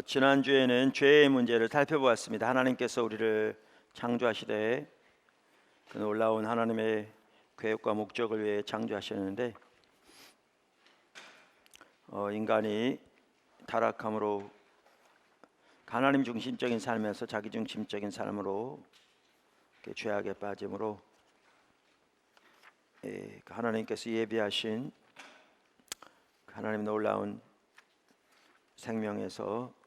지난주에는 죄의 문제를 살펴보았습니다. 하나님께서 우리를 창조하시되 그 놀라운 하나님의 계획과 목적을 위해 창조하셨는데 인간이 타락함으로 하나님 중심적인 삶에서 자기 중심적인 삶으로 죄악에 빠짐으로 하나님께서 예비하신 하나님의 놀라운 생명에서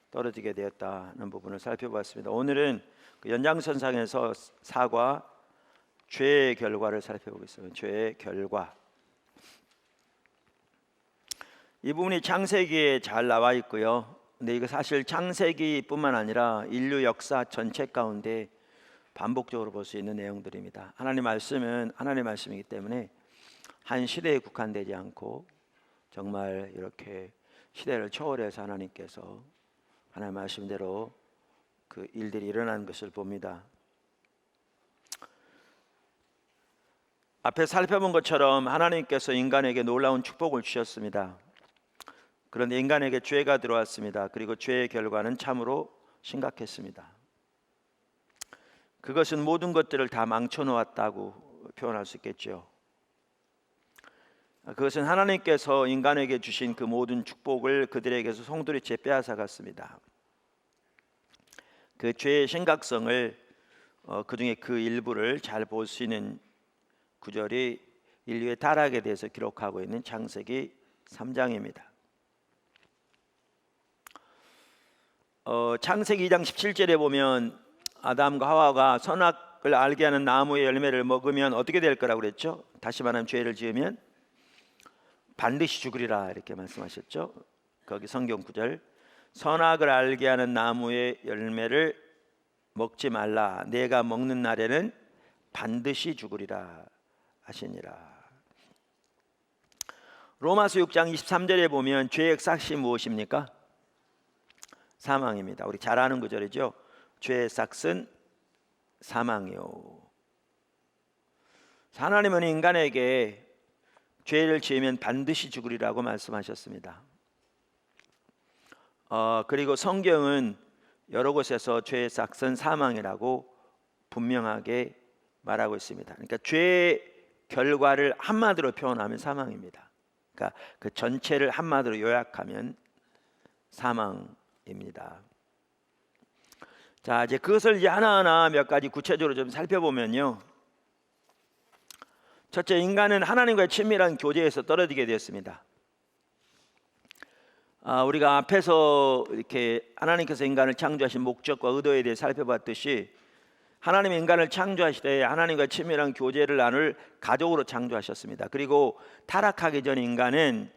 떨어지게 되었다는 부분을 살펴봤습니다. 오늘은 그 연장선상에서 사과 죄의 결과를 살펴보겠습니다. 죄의 결과. 이 부분이 창세기에 잘 나와 있고요. 근데 이거 사실 창세기뿐만 아니라 인류 역사 전체 가운데 반복적으로 볼 수 있는 내용들입니다. 하나님 말씀은 하나님 말씀이기 때문에 한 시대에 국한되지 않고 정말 이렇게 시대를 초월해서 하나님께서 하나님 말씀대로 그 일들이 일어나는 것을 봅니다. 앞에 살펴본 것처럼 하나님께서 인간에게 놀라운 축복을 주셨습니다. 그런데 인간에게 죄가 들어왔습니다. 그리고 죄의 결과는 참으로 심각했습니다. 그것은 모든 것들을 다 망쳐놓았다고 표현할 수 있겠죠. 그것은 하나님께서 인간에게 주신 그 모든 축복을 그들에게서 송두리째 빼앗아갔습니다. 그 죄의 심각성을 그 중에 그 일부를 잘 볼 수 있는 구절이 인류의 타락에 대해서 기록하고 있는 창세기 3장입니다. 창세기 2장 17절에 보면 아담과 하와가 선악을 알게 하는 나무의 열매를 먹으면 어떻게 될 거라고 그랬죠? 다시 말하면 죄를 지으면 반드시 죽으리라 이렇게 말씀하셨죠. 거기 성경 구절 선악을 알게 하는 나무의 열매를 먹지 말라 내가 먹는 날에는 반드시 죽으리라 하시니라. 로마서 6장 23절에 보면 죄의 삭이 무엇입니까? 사망입니다. 우리 잘 아는 구절이죠. 죄의 삭은 사망이요. 하나님은 인간에게 죄를 지으면 반드시 죽으리라고 말씀하셨습니다. 그리고 성경은 여러 곳에서 죄의 삭은 사망이라고 분명하게 말하고 있습니다. 그러니까 죄의 결과를 한마디로 표현하면 사망입니다. 그러니까 그 전체를 한마디로 요약하면 사망입니다. 자, 이제 그것을 이제 하나하나 몇 가지 구체적으로 좀 살펴보면요. 첫째, 인간은 하나님과의 친밀한 교제에서 떨어지게 되었습니다. 우리가 앞에서 이렇게 하나님께서 인간을 창조하신 목적과 의도에 대해 살펴봤듯이 하나님이 인간을 창조하시되 하나님과 친밀한 교제를 나눌 가족으로 창조하셨습니다. 그리고 타락하기 전 인간은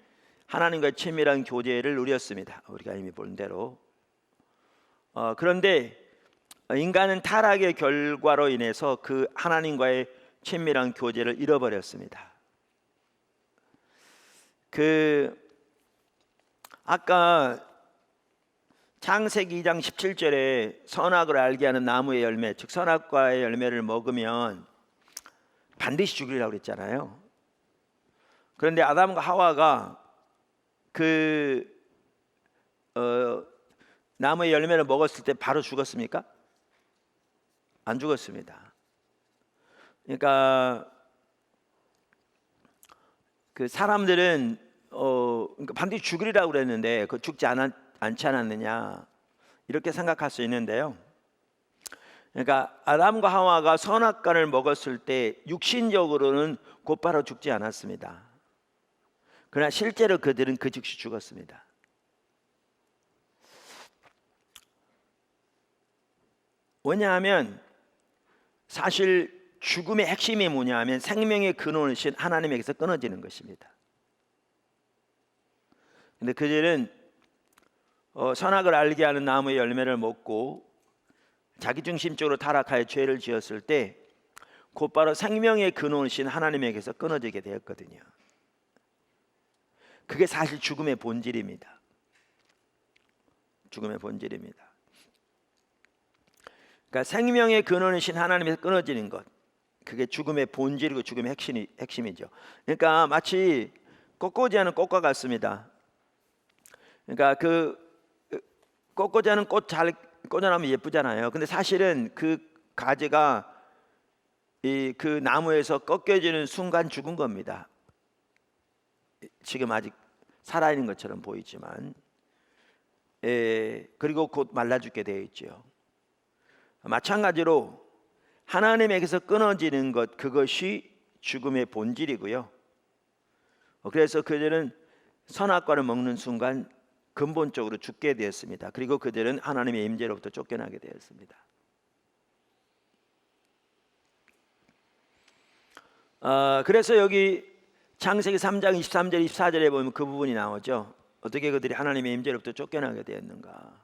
하나님과 친밀한 교제를 누렸습니다. 우리가 이미 본 대로. 그런데 인간은 타락의 결과로 인해서 그 하나님과의 친밀한 교제를 잃어버렸습니다. 아까 창세기 2장 17절에 선악을 알게 하는 나무의 열매, 즉 선악과의 열매를 먹으면 반드시 죽으리라고 그랬잖아요. 그런데 아담과 하와가 나무의 열매를 먹었을 때 바로 죽었습니까? 안 죽었습니다. 그러니까 그 사람들은 그러니까 반드시 죽으리라고 그랬는데 그 죽지 않지 않았느냐 이렇게 생각할 수 있는데요. 그러니까 아담과 하와가 선악과를 먹었을 때 육신적으로는 곧바로 죽지 않았습니다. 그러나 실제로 그들은 그 즉시 죽었습니다. 왜냐하면 사실 죽음의 핵심이 뭐냐 하면 생명의 근원이신 하나님에게서 끊어지는 것입니다. 근데 그들은 선악을 알게 하는 나무의 열매를 먹고 자기중심적으로 타락하여 죄를 지었을 때 곧바로 생명의 근원이신 하나님에게서 끊어지게 되었거든요. 그게 사실 죽음의 본질입니다. 죽음의 본질입니다. 그러니까 생명의 근원이신 하나님에서 끊어지는 것, 그게 죽음의 본질이고 죽음의 핵심이죠. 그러니까 마치 꺾어지 않은 꽃과 같습니다. 그러니까 그 꽃꽂이하는 꽃 잘 꽂아놓으면 예쁘잖아요. 근데 사실은 그 가지가 그 나무에서 꺾여지는 순간 죽은 겁니다. 지금 아직 살아있는 것처럼 보이지만, 그리고 곧 말라 죽게 되어 있죠. 마찬가지로 하나님에게서 끊어지는 것, 그것이 죽음의 본질이고요. 그래서 그들은 선악과를 먹는 순간 근본적으로 죽게 되었습니다. 그리고 그들은 하나님의 임재로부터 쫓겨나게 되었습니다. 그래서 여기 창세기 3장 23절 24절에 보면 그 부분이 나오죠. 어떻게 그들이 하나님의 임재로부터 쫓겨나게 되었는가.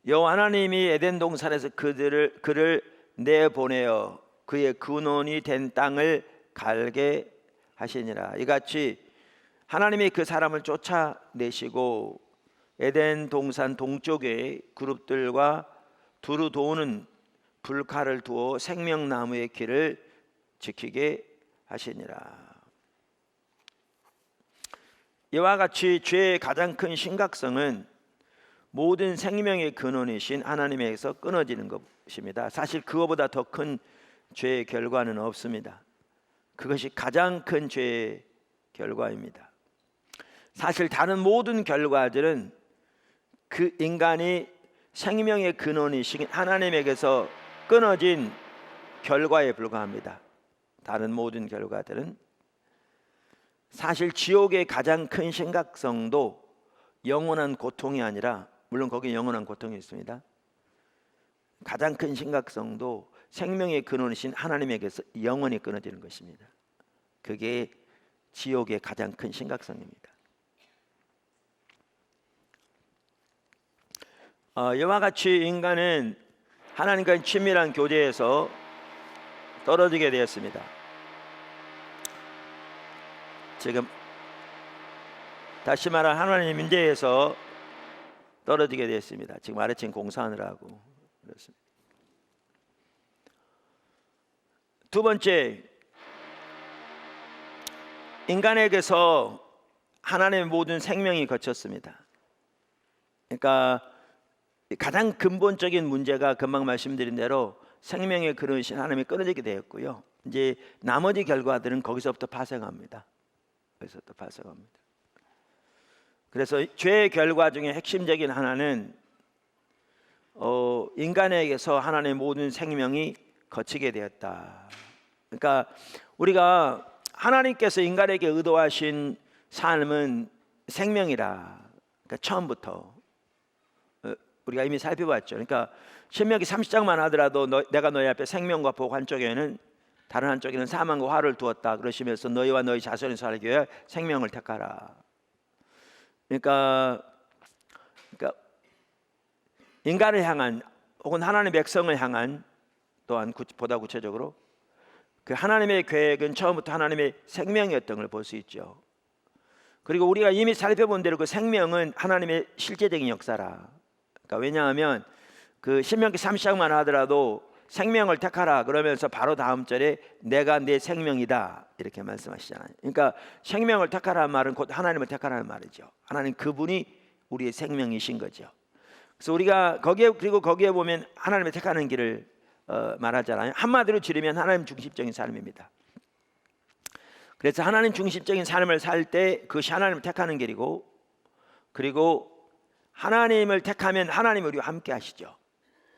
여호와 하나님이 에덴 동산에서 그를 내보내어 그의 근원이 된 땅을 갈게 하시니라. 이같이 하나님이 그 사람을 쫓아내시고 에덴 동산 동쪽에 그룹들과 두루 도는 불칼을 두어 생명나무의 길을 지키게 하시니라. 이와 같이 죄의 가장 큰 심각성은 모든 생명의 근원이신 하나님에게서 끊어지는 것입니다. 사실 그거보다 더 큰 죄의 결과는 없습니다. 그것이 가장 큰 죄의 결과입니다. 사실 다른 모든 결과들은 그 인간이 생명의 근원이신 하나님에게서 끊어진 결과에 불과합니다. 다른 모든 결과들은 사실 지옥의 가장 큰 심각성도 영원한 고통이 아니라, 물론 거기에 영원한 고통이 있습니다. 가장 큰 심각성도 생명의 근원이신 하나님에게서 영원히 끊어지는 것입니다. 그게 지옥의 가장 큰 심각성입니다. 이와 같이 인간은 하나님과의 친밀한 교제에서 떨어지게 되었습니다. 지금 다시 말하면 하나님 임재에서 떨어지게 되었습니다. 지금 아래층 공사하느라고 그렇습니다. 두 번째, 인간에게서 하나님의 모든 생명이 거쳤습니다. 그러니까 가장 근본적인 문제가 금방 말씀드린 대로 생명의 근원이신 하나님이 끊어지게 되었고요. 이제 나머지 결과들은 거기서부터 파생합니다. 거기서부터 파생합니다. 그래서 죄의 결과 중에 핵심적인 하나는 인간에게서 하나님의 모든 생명이 거치게 되었다. 그러니까 우리가 하나님께서 인간에게 의도하신 삶은 생명이라. 그러니까 처음부터 우리가 이미 살펴봤죠. 그러니까 신명기 30장만 하더라도 내가 너희 앞에 생명과 복 한쪽에는 다른 한쪽에는 사망과 화를 두었다 그러시면서 너희와 너희 자손이 살기 위해 생명을 택하라. 그러니까 인간을 향한 혹은 하나님의 백성을 향한, 또한 보다 구체적으로 그 하나님의 계획은 처음부터 하나님의 생명이었던 걸 볼 수 있죠. 그리고 우리가 이미 살펴본 대로 그 생명은 하나님의 실제적인 역사라. 그러니까 왜냐하면 그 신명기 30장만 하더라도 생명을 택하라 그러면서 바로 다음 절에 내가 내 생명이다 이렇게 말씀하시잖아요. 그러니까 생명을 택하라는 말은 곧 하나님을 택하라는 말이죠. 하나님 그분이 우리의 생명이신 거죠. 그래서 우리가 거기에 보면 하나님을 택하는 길을 말하잖아요. 한마디로 지르면 하나님 중심적인 삶입니다. 그래서 하나님 중심적인 삶을 살 때 그것이 하나님을 택하는 길이고, 그리고 하나님을 택하면 하나님이 우리와 함께 하시죠.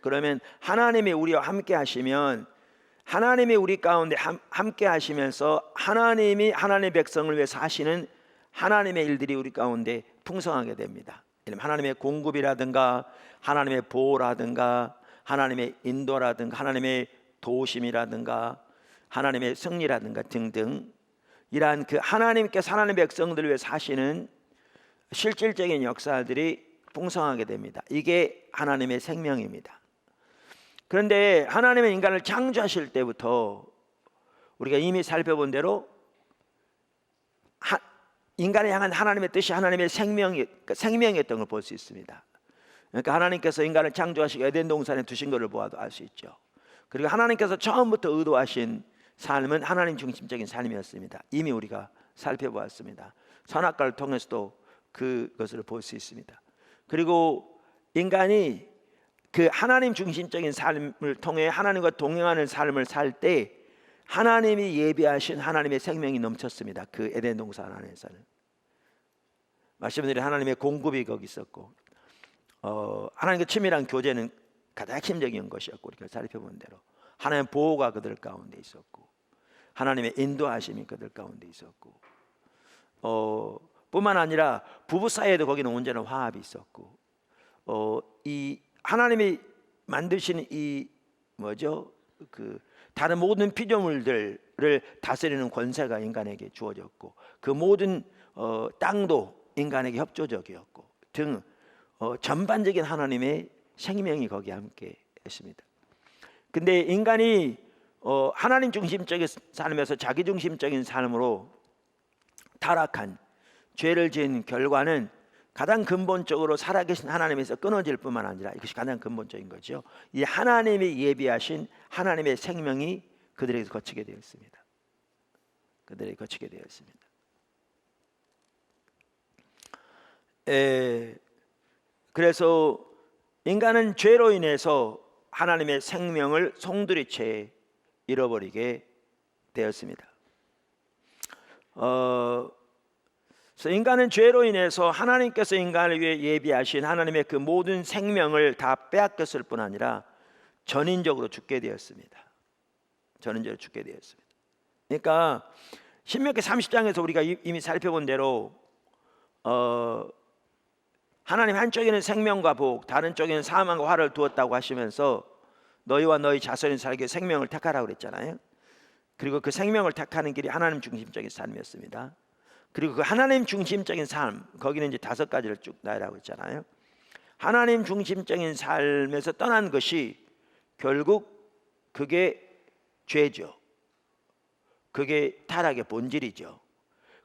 그러면 하나님이 우리와 함께 하시면 하나님이 우리 가운데 함께 하시면서 하나님이 하나님의 백성을 위해서 하시는 하나님의 일들이 우리 가운데 풍성하게 됩니다. 하나님의 공급이라든가 하나님의 보호라든가 하나님의 인도라든가 하나님의 도우심이라든가 하나님의 승리라든가 등등, 이러한 그 하나님께서 하나님의 백성들을 위해서 하시는 실질적인 역사들이 풍성하게 됩니다. 이게 하나님의 생명입니다. 그런데 하나님의 인간을 창조하실 때부터 우리가 이미 살펴본 대로 인간을 향한 하나님의 뜻이 하나님의 생명이었던 걸 볼 수 있습니다. 그러니까 하나님께서 인간을 창조하시고 에덴 동산에 두신 것을 보아도 알 수 있죠. 그리고 하나님께서 처음부터 의도하신 삶은 하나님 중심적인 삶이었습니다. 이미 우리가 살펴보았습니다. 선악과를 통해서도 그것을 볼 수 있습니다. 그리고 인간이 그 하나님 중심적인 삶을 통해 하나님과 동행하는 삶을 살 때 하나님이 예비하신 하나님의 생명이 넘쳤습니다. 그 에덴 동산 안에서는 말씀드린 하나님의 공급이 거기 있었고, 하나님과 친밀한 교제는 가장 핵심적인 것이었고, 우리가 살펴본 대로 하나님의 보호가 그들 가운데 있었고, 하나님의 인도하심이 그들 가운데 있었고, 뿐만 아니라 부부 사이에도 거기는 온전한 화합이 있었고, 이 하나님이 만드신 이 그 다른 모든 피조물들을 다스리는 권세가 인간에게 주어졌고, 그 모든 땅도 인간에게 협조적이었고 등 전반적인 하나님의 생명이 거기에 함께 했습니다. 근데 인간이 하나님 중심적인 삶에서 자기 중심적인 삶으로 타락한 죄를 지은 결과는 가장 근본적으로 살아계신 하나님에서 끊어질 뿐만 아니라, 이것이 가장 근본적인 거죠, 이 하나님이 예비하신 하나님의 생명이 그들에게서 거치게 되었습니다. 그들에게 거치게 되었습니다. 그래서 인간은 죄로 인해서 하나님의 생명을 송두리째 잃어버리게 되었습니다. 그래서 인간은 죄로 인해서 하나님께서 인간을 위해 예비하신 하나님의 그 모든 생명을 다 빼앗겼을 뿐 아니라 전인적으로 죽게 되었습니다. 전인적으로 죽게 되었습니다. 그러니까 신명기 30장에서 우리가 이미 살펴본 대로 하나님 한쪽에는 생명과 복, 다른 쪽에는 사망과 화를 두었다고 하시면서 너희와 너희 자손이 살기 생명을 택하라고 그랬잖아요. 그리고 그 생명을 택하는 길이 하나님 중심적인 삶이었습니다. 그리고 그 하나님 중심적인 삶, 거기는 이제 5가지를 쭉 나열하고 있잖아요. 하나님 중심적인 삶에서 떠난 것이 결국 그게 죄죠. 그게 타락의 본질이죠.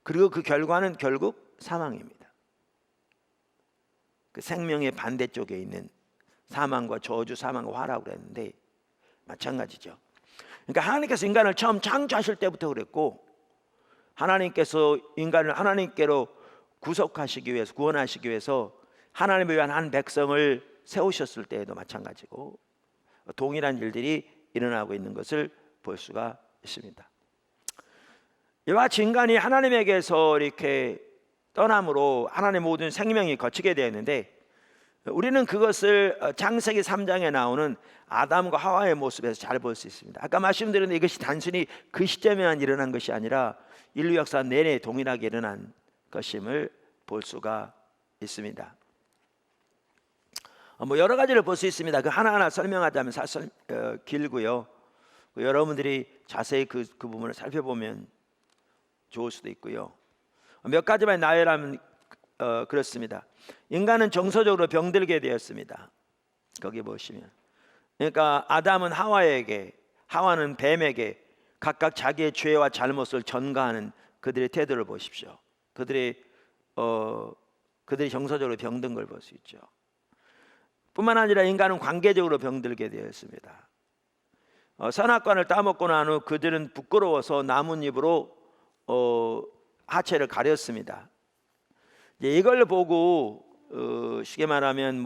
그리고 그 결과는 결국 사망입니다. 그 생명의 반대쪽에 있는 사망과 저주, 사망과 화라고 그랬는데 마찬가지죠. 그러니까 하나님께서 인간을 처음 창조하실 때부터 그랬고, 하나님께서 인간을 하나님께로 구속하시기 위해서, 구원하시기 위해서 하나님을 위한 한 백성을 세우셨을 때에도 마찬가지고 동일한 일들이 일어나고 있는 것을 볼 수가 있습니다. 이와 같이 인간이 하나님에게서 이렇게 떠남으로 하나님의 모든 생명이 거치게 되었는데, 우리는 그것을 창세기 3장에 나오는 아담과 하와의 모습에서 잘 볼 수 있습니다. 아까 말씀드렸는데 이것이 단순히 그 시점에만 일어난 것이 아니라 인류 역사 내내 동일하게 일어난 것임을 볼 수가 있습니다. 여러 가지를 볼 수 있습니다. 그 하나하나 설명하자면 사실 길고요. 여러분들이 자세히 그 부분을 살펴보면 좋을 수도 있고요. 몇 가지만 나열하면 그렇습니다. 인간은 정서적으로 병들게 되었습니다. 거기 보시면, 그러니까 아담은 하와에게, 하와는 뱀에게 각각 자기의 죄와 잘못을 전가하는 그들의 태도를 보십시오. 그들이 정서적으로 병든 걸 볼 수 있죠. 뿐만 아니라 인간은 관계적으로 병들게 되었습니다. 선악과를 따먹고 난 후 그들은 부끄러워서 나뭇잎으로 하체를 가렸습니다. 이걸 보고 쉽게 말하면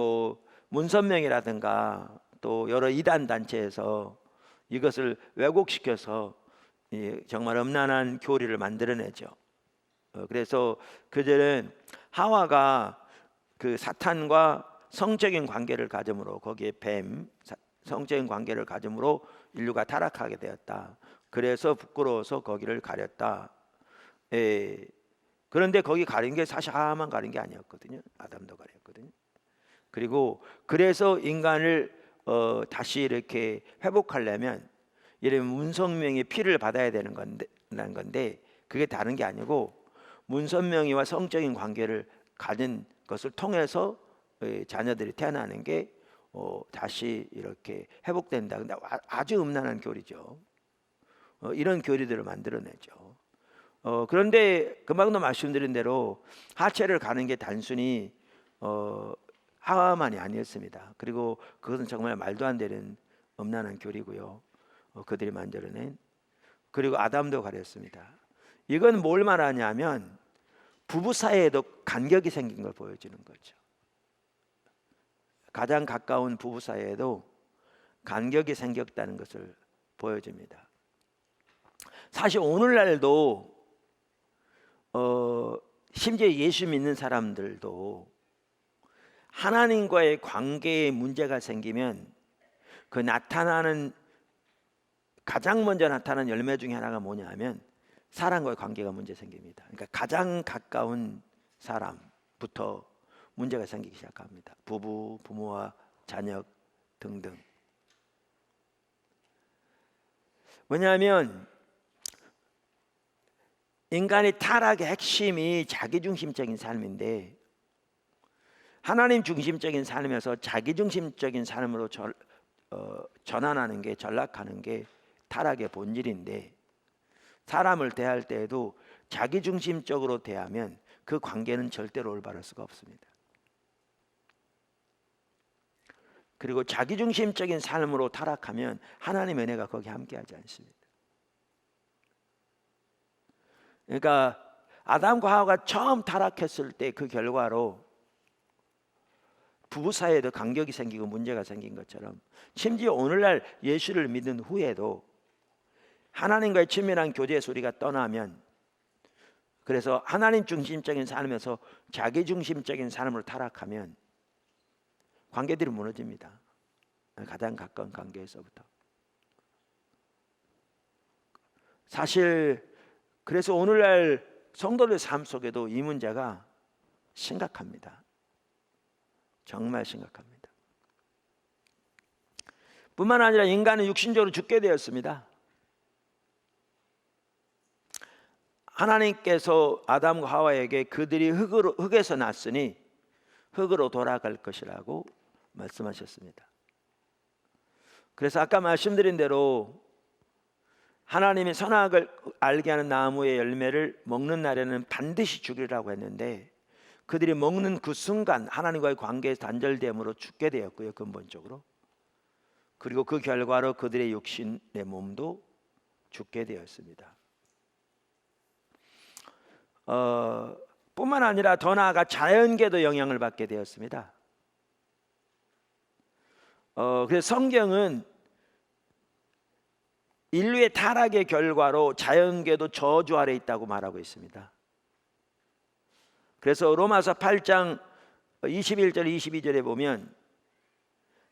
문선명이라든가 또 여러 이단 단체에서 이것을 왜곡시켜서 정말 음란한 교리를 만들어내죠. 그래서 그들은 하와가 그 사탄과 성적인 관계를 가짐으로, 거기에 성적인 관계를 가짐으로 인류가 타락하게 되었다. 그래서 부끄러워서 거기를 가렸다. 그런데 거기 가린 게 사실 하와만 가린 게 아니었거든요. 아담도 가렸거든요. 그리고 그래서 인간을 다시 이렇게 회복하려면 이런 문선명의 피를 받아야 되는 건데 그게 다른 게 아니고 문선명이와 성적인 관계를 가진 것을 통해서 자녀들이 태어나는 게 다시 이렇게 회복된다. 근데 아주 음란한 교리죠. 이런 교리들을 만들어내죠. 그런데 금방도 말씀드린 대로 하체를 가는 게 단순히 하와만이 아니었습니다. 그리고 그것은 정말 말도 안 되는 음란한 교리고요. 그들이 만들어낸, 그리고 아담도 가렸습니다. 이건 뭘 말하냐면 부부 사이에도 간격이 생긴 걸 보여주는 거죠. 가장 가까운 부부 사이에도 간격이 생겼다는 것을 보여줍니다. 사실 오늘날도 심지어 예수 믿는 사람들도 하나님과의 관계에 문제가 생기면 그 가장 먼저 나타나는 열매 중에 하나가 뭐냐면 사람과의 관계가 문제 생깁니다. 그러니까 가장 가까운 사람부터 문제가 생기기 시작합니다. 부부, 부모와 자녀 등등. 왜냐하면 인간의 타락의 핵심이 자기중심적인 삶인데, 하나님 중심적인 삶에서 자기중심적인 삶으로 전환하는 게, 전락하는 게 타락의 본질인데, 사람을 대할 때에도 자기중심적으로 대하면 그 관계는 절대로 올바를 수가 없습니다. 그리고 자기중심적인 삶으로 타락하면 하나님의 은혜가 거기 함께하지 않습니다. 그러니까 아담과 하와가 처음 타락했을 때 그 결과로 부부 사이에도 간격이 생기고 문제가 생긴 것처럼, 심지어 오늘날 예수를 믿은 후에도 하나님과의 친밀한 교제 소리가 떠나면, 그래서 하나님 중심적인 삶에서 자기 중심적인 삶으로 타락하면 관계들이 무너집니다. 가장 가까운 관계에서부터. 사실 그래서 오늘날 성도들 삶 속에도 이 문제가 심각합니다. 정말 심각합니다. 뿐만 아니라 인간은 육신적으로 죽게 되었습니다. 하나님께서 아담과 하와에게 그들이 흙에서 났으니 흙으로 돌아갈 것이라고 말씀하셨습니다. 그래서 아까 말씀드린 대로 하나님이 선악을 알게 하는 나무의 열매를 먹는 날에는 반드시 죽이라고 했는데, 그들이 먹는 그 순간 하나님과의 관계에서 단절됨으로 죽게 되었고요, 근본적으로. 그리고 그 결과로 그들의 육신의 몸도 죽게 되었습니다. 뿐만 아니라 더 나아가 자연계도 영향을 받게 되었습니다. 그래서 성경은 인류의 타락의 결과로 자연계도 저주 아래 있다고 말하고 있습니다. 그래서 로마서 8장 21절 22절에 보면,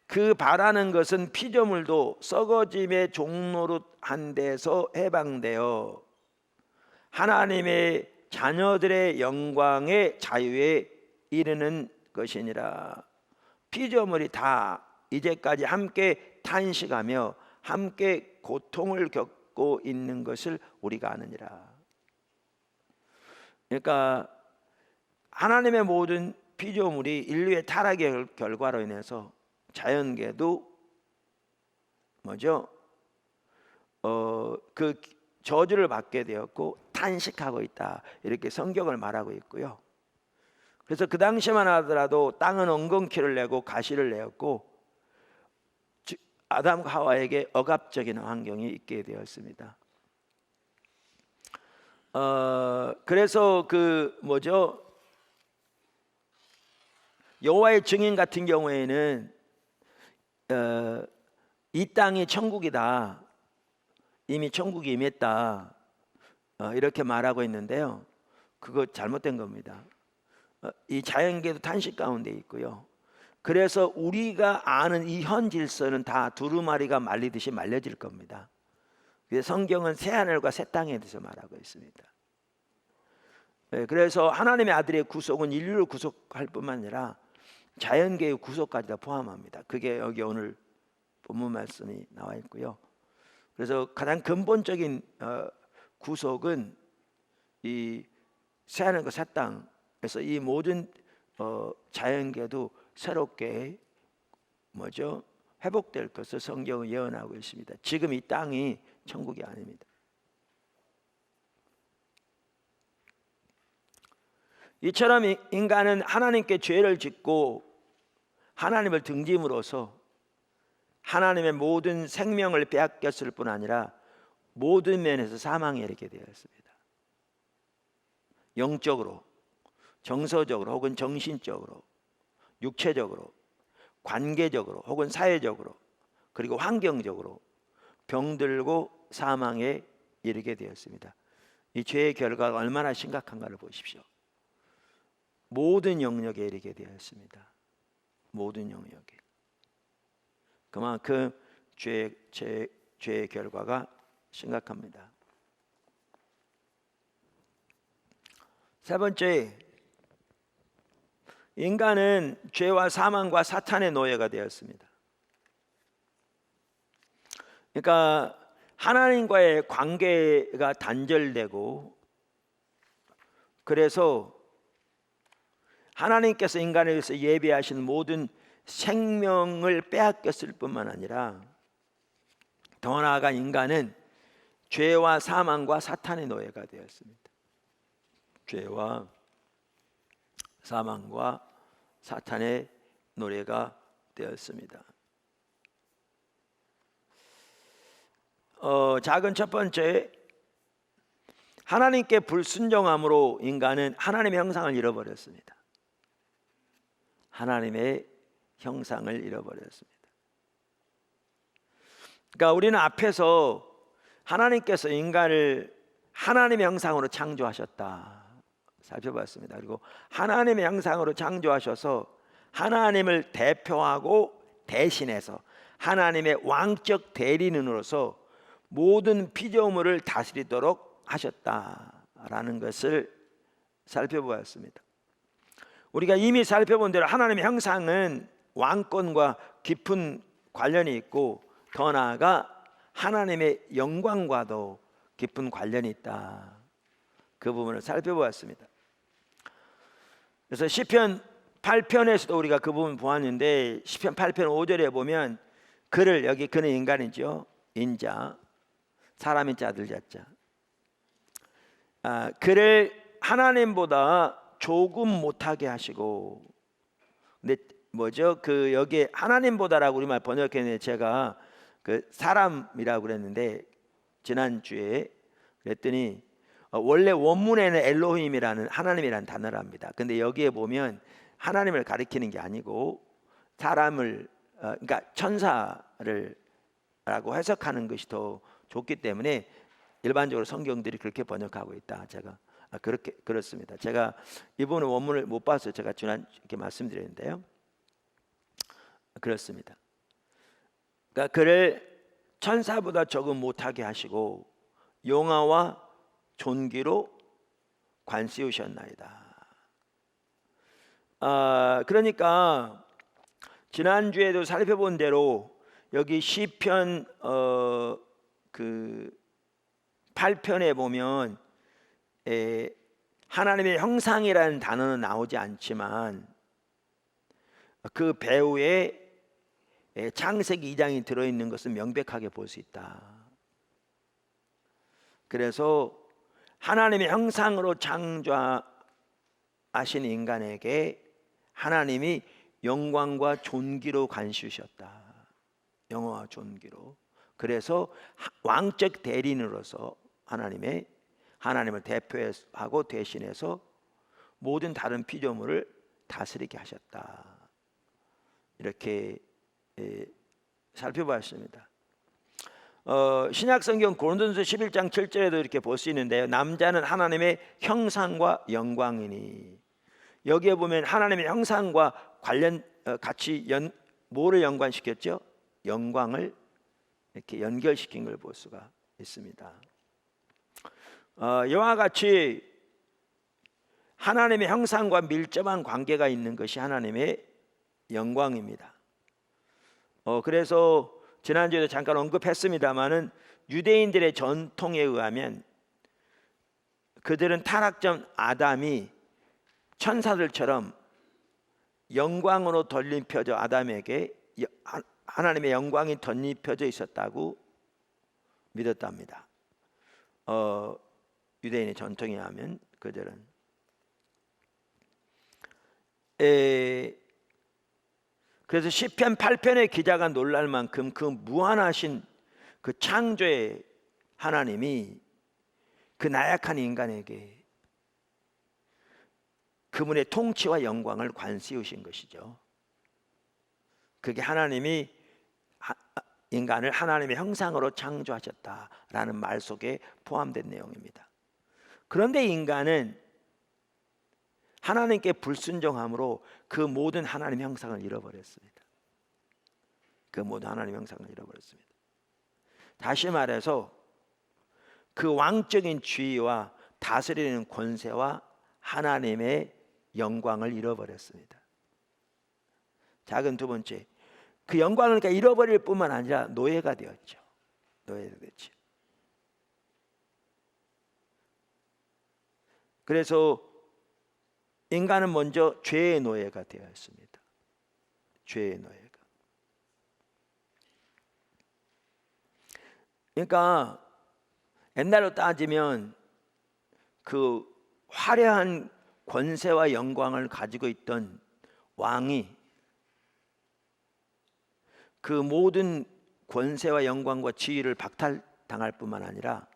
그 바라는 것은 피조물도 썩어짐의 종노릇한 데서 해방되어 하나님의 자녀들의 영광의 자유에 이르는 것이니라. 피조물이 다 이제까지 함께 탄식하며 함께 고통을 겪고 있는 것을 우리가 아느니라. 그러니까 하나님의 모든 피조물이 인류의 타락의 결과로 인해서 자연계도 그 저주를 받게 되었고 탄식하고 있다, 이렇게 성경을 말하고 있고요. 그래서 그 당시만 하더라도 땅은 엉겅퀴를 내고 가시를 내었고 아담과 하와에게 억압적인 환경이 있게 되었습니다. 그래서 여호와의 증인 같은 경우에는 이 땅이 천국이다, 이미 천국이 임했다, 이렇게 말하고 있는데요, 그거 잘못된 겁니다. 이 자연계도 탄식 가운데 있고요. 그래서 우리가 아는 이 현 질서는 다 두루마리가 말리듯이 말려질 겁니다. 그래서 성경은 새 하늘과 새 땅에 대해서 말하고 있습니다. 그래서 하나님의 아들의 구속은 인류를 구속할 뿐만 아니라 자연계의 구속까지 다 포함합니다. 그게 여기 오늘 본문 말씀이 나와 있고요. 그래서 가장 근본적인 구속은 이 새 하늘과 새 땅에서 이 모든 자연계도 새롭게 회복될 것을 성경은 예언하고 있습니다. 지금 이 땅이 천국이 아닙니다. 이처럼 인간은 하나님께 죄를 짓고 하나님을 등짐으로써 하나님의 모든 생명을 빼앗겼을 뿐 아니라 모든 면에서 사망에 이르게 되었습니다. 영적으로, 정서적으로 혹은 정신적으로, 육체적으로, 관계적으로 혹은 사회적으로, 그리고 환경적으로 병들고 사망에 이르게 되었습니다. 이 죄의 결과가 얼마나 심각한가를 보십시오. 모든 영역에 이르게 되었습니다. 모든 영역에. 그만큼 죄의 결과가 심각합니다. 세 번째, 인간은 죄와 사망과 사탄의 노예가 되었습니다. 그러니까 하나님과의 관계가 단절되고, 그래서 하나님께서 인간에 의해서 예비하신 모든 생명을 빼앗겼을 뿐만 아니라 더 나아가 인간은 죄와 사망과 사탄의 노예가 되었습니다. 죄와 사망과 사탄의 노예가 되었습니다. 작은 첫 번째, 하나님께 불순종함으로 인간은 하나님의 형상을 잃어버렸습니다. 하나님의 형상을 잃어버렸습니다. 그러니까 우리는 앞에서 하나님께서 인간을 하나님의 형상으로 창조하셨다 살펴봤습니다. 그리고 하나님의 형상으로 창조하셔서 하나님을 대표하고 대신해서 하나님의 왕적 대리인으로서 모든 피조물을 다스리도록 하셨다라는 것을 살펴보았습니다. 우리가 이미 살펴본 대로 하나님의 형상은 왕권과 깊은 관련이 있고, 더 나아가 하나님의 영광과도 깊은 관련이 있다. 그 부분을 살펴보았습니다. 그래서 시편 8편에서도 우리가 그 부분 보았는데, 시편 8편 5절에 보면 여기 그는 인간이죠. 인자, 사람인 자들 자자. 그를 하나님보다 조금 못하게 하시고, 근데 뭐죠? 여기에 하나님보다라고 우리말 번역했는데, 제가 사람이라고 그랬는데 지난주에 그랬더니 원래 원문에는 엘로힘이라는 하나님이라는 단어를 합니다. 근데 여기에 보면 하나님을 가리키는 게 아니고 사람을, 그러니까 천사를 라고 해석하는 것이 더 좋기 때문에 일반적으로 성경들이 그렇게 번역하고 있다. 제가 그렇습니다. 제가 이번에 원문을 못 봐서 제가 지난 이렇게 말씀드렸는데요. 그렇습니다. 그러니까 그를 천사보다 조금 못하게 하시고 영화와 존귀로 관씌우셨나이다. 그러니까 지난주에도 살펴본 대로 여기 시편 8편에 보면 하나님의 형상이라는 단어는 나오지 않지만 그 배후에 창세기 2장이 들어있는 것은 명백하게 볼 수 있다. 그래서 하나님의 형상으로 창조하신 인간에게 하나님이 영광과 존귀로 관시우셨다. 영광과 존귀로. 그래서 왕적 대리인으로서 하나님을 대표하고 대신해서 모든 다른 피조물을 다스리게 하셨다. 이렇게 살펴봤습니다. 신약성경 고린도전서 11장 7절에도 이렇게 볼 수 있는데요. 남자는 하나님의 형상과 영광이니. 여기에 보면 하나님의 형상과 같이 뭐를 연관시켰죠? 영광을 이렇게 연결시킨 걸 볼 수가 있습니다. 이와 같이 하나님의 형상과 밀접한 관계가 있는 것이 하나님의 영광입니다. 그래서 지난주에도 잠깐 언급했습니다마는 유대인들의 전통에 의하면 그들은 타락 전 아담이 천사들처럼 영광으로 덧입혀져 아담에게 하나님의 영광이 덧입혀져 있었다고 믿었답니다. 유대인의 전통에 의하면 그들은 그래서 시편 8편의 기자가 놀랄 만큼 그 무한하신 그 창조의 하나님이 그 나약한 인간에게 그분의 통치와 영광을 관세우신 것이죠. 그게 하나님이 인간을 하나님의 형상으로 창조하셨다라는 말 속에 포함된 내용입니다. 그런데 인간은 하나님께 불순종함으로 그 모든 하나님 형상을 잃어버렸습니다. 그 모든 하나님 형상을 잃어버렸습니다. 다시 말해서 그 왕적인 지위와 다스리는 권세와 하나님의 영광을 잃어버렸습니다. 작은 두 번째, 그 영광을 그러니까 잃어버릴 뿐만 아니라 노예가 되었죠. 노예가 됐죠. 그래서 인간은 먼저 죄의 노예가 되었습니다. 죄의 노예가. 그러니까 옛날로 따지면 그 화려한 권세와 영광을 가지고 있던 왕이 그 모든 권세와 영광과 지위를 박탈당할 뿐만 아니라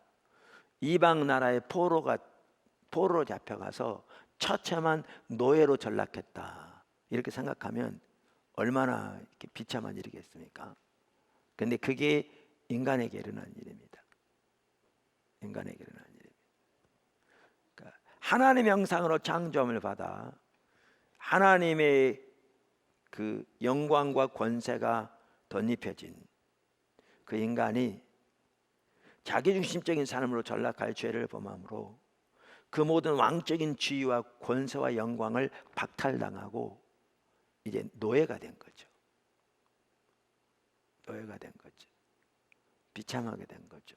이방 나라의 포로로 잡혀가서 처참한 노예로 전락했다. 이렇게 생각하면 얼마나 이렇게 비참한 일이겠습니까? 그런데 그게 인간에게 일어난 일입니다. 인간에게 일어난 일입니다. 그러니까 하나님의 형상으로 창조함을 받아 하나님의 그 영광과 권세가 덧입혀진 그 인간이 자기중심적인 삶으로 전락할 죄를 범함으로 그 모든 왕적인 지위와 권세와 영광을 박탈당하고 이제 노예가 된 거죠. 노예가 된 거죠. 비참하게 된 거죠.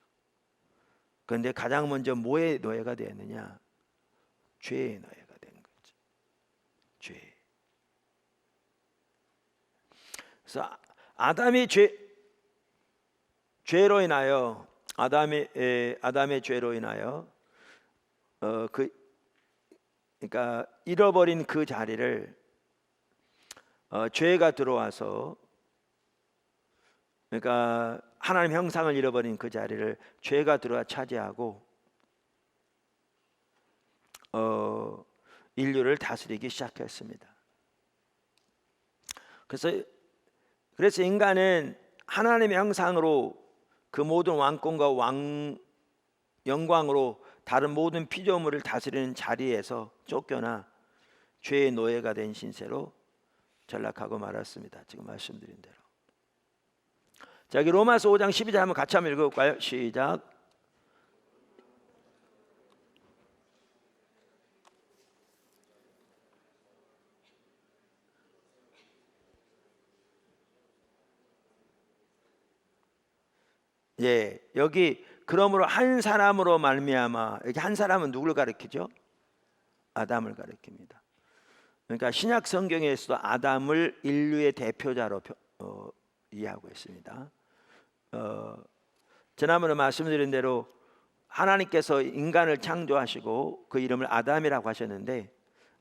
그런데 가장 먼저 뭐의 노예가 되었느냐? 죄의 노예가 된 거죠. 죄. 그래서 아담의 죄로 인하여 아담의 죄로 인하여 그러니까 잃어버린 그 자리를 죄가 들어와서 그러니까 하나님 형상을 잃어버린 그 자리를 죄가 들어와 차지하고 인류를 다스리기 시작했습니다. 그래서 인간은 하나님의 형상으로 그 모든 왕권과 영광으로 다른 모든 피조물을 다스리는 자리에서 쫓겨나 죄의 노예가 된 신세로 전락하고 말았습니다. 지금 말씀드린 대로. 자, 여기 로마서 5장 12절 한번 같이 한번 읽어볼까요? 시작. 예, 여기 그러므로 한 사람으로 말미암아, 여기 한 사람은 누구를 가리키죠? 아담을 가리킵니다. 그러니까 신약 성경에서도 아담을 인류의 대표자로 이해하고 있습니다. 지난번에 말씀드린 대로 하나님께서 인간을 창조하시고 그 이름을 아담이라고 하셨는데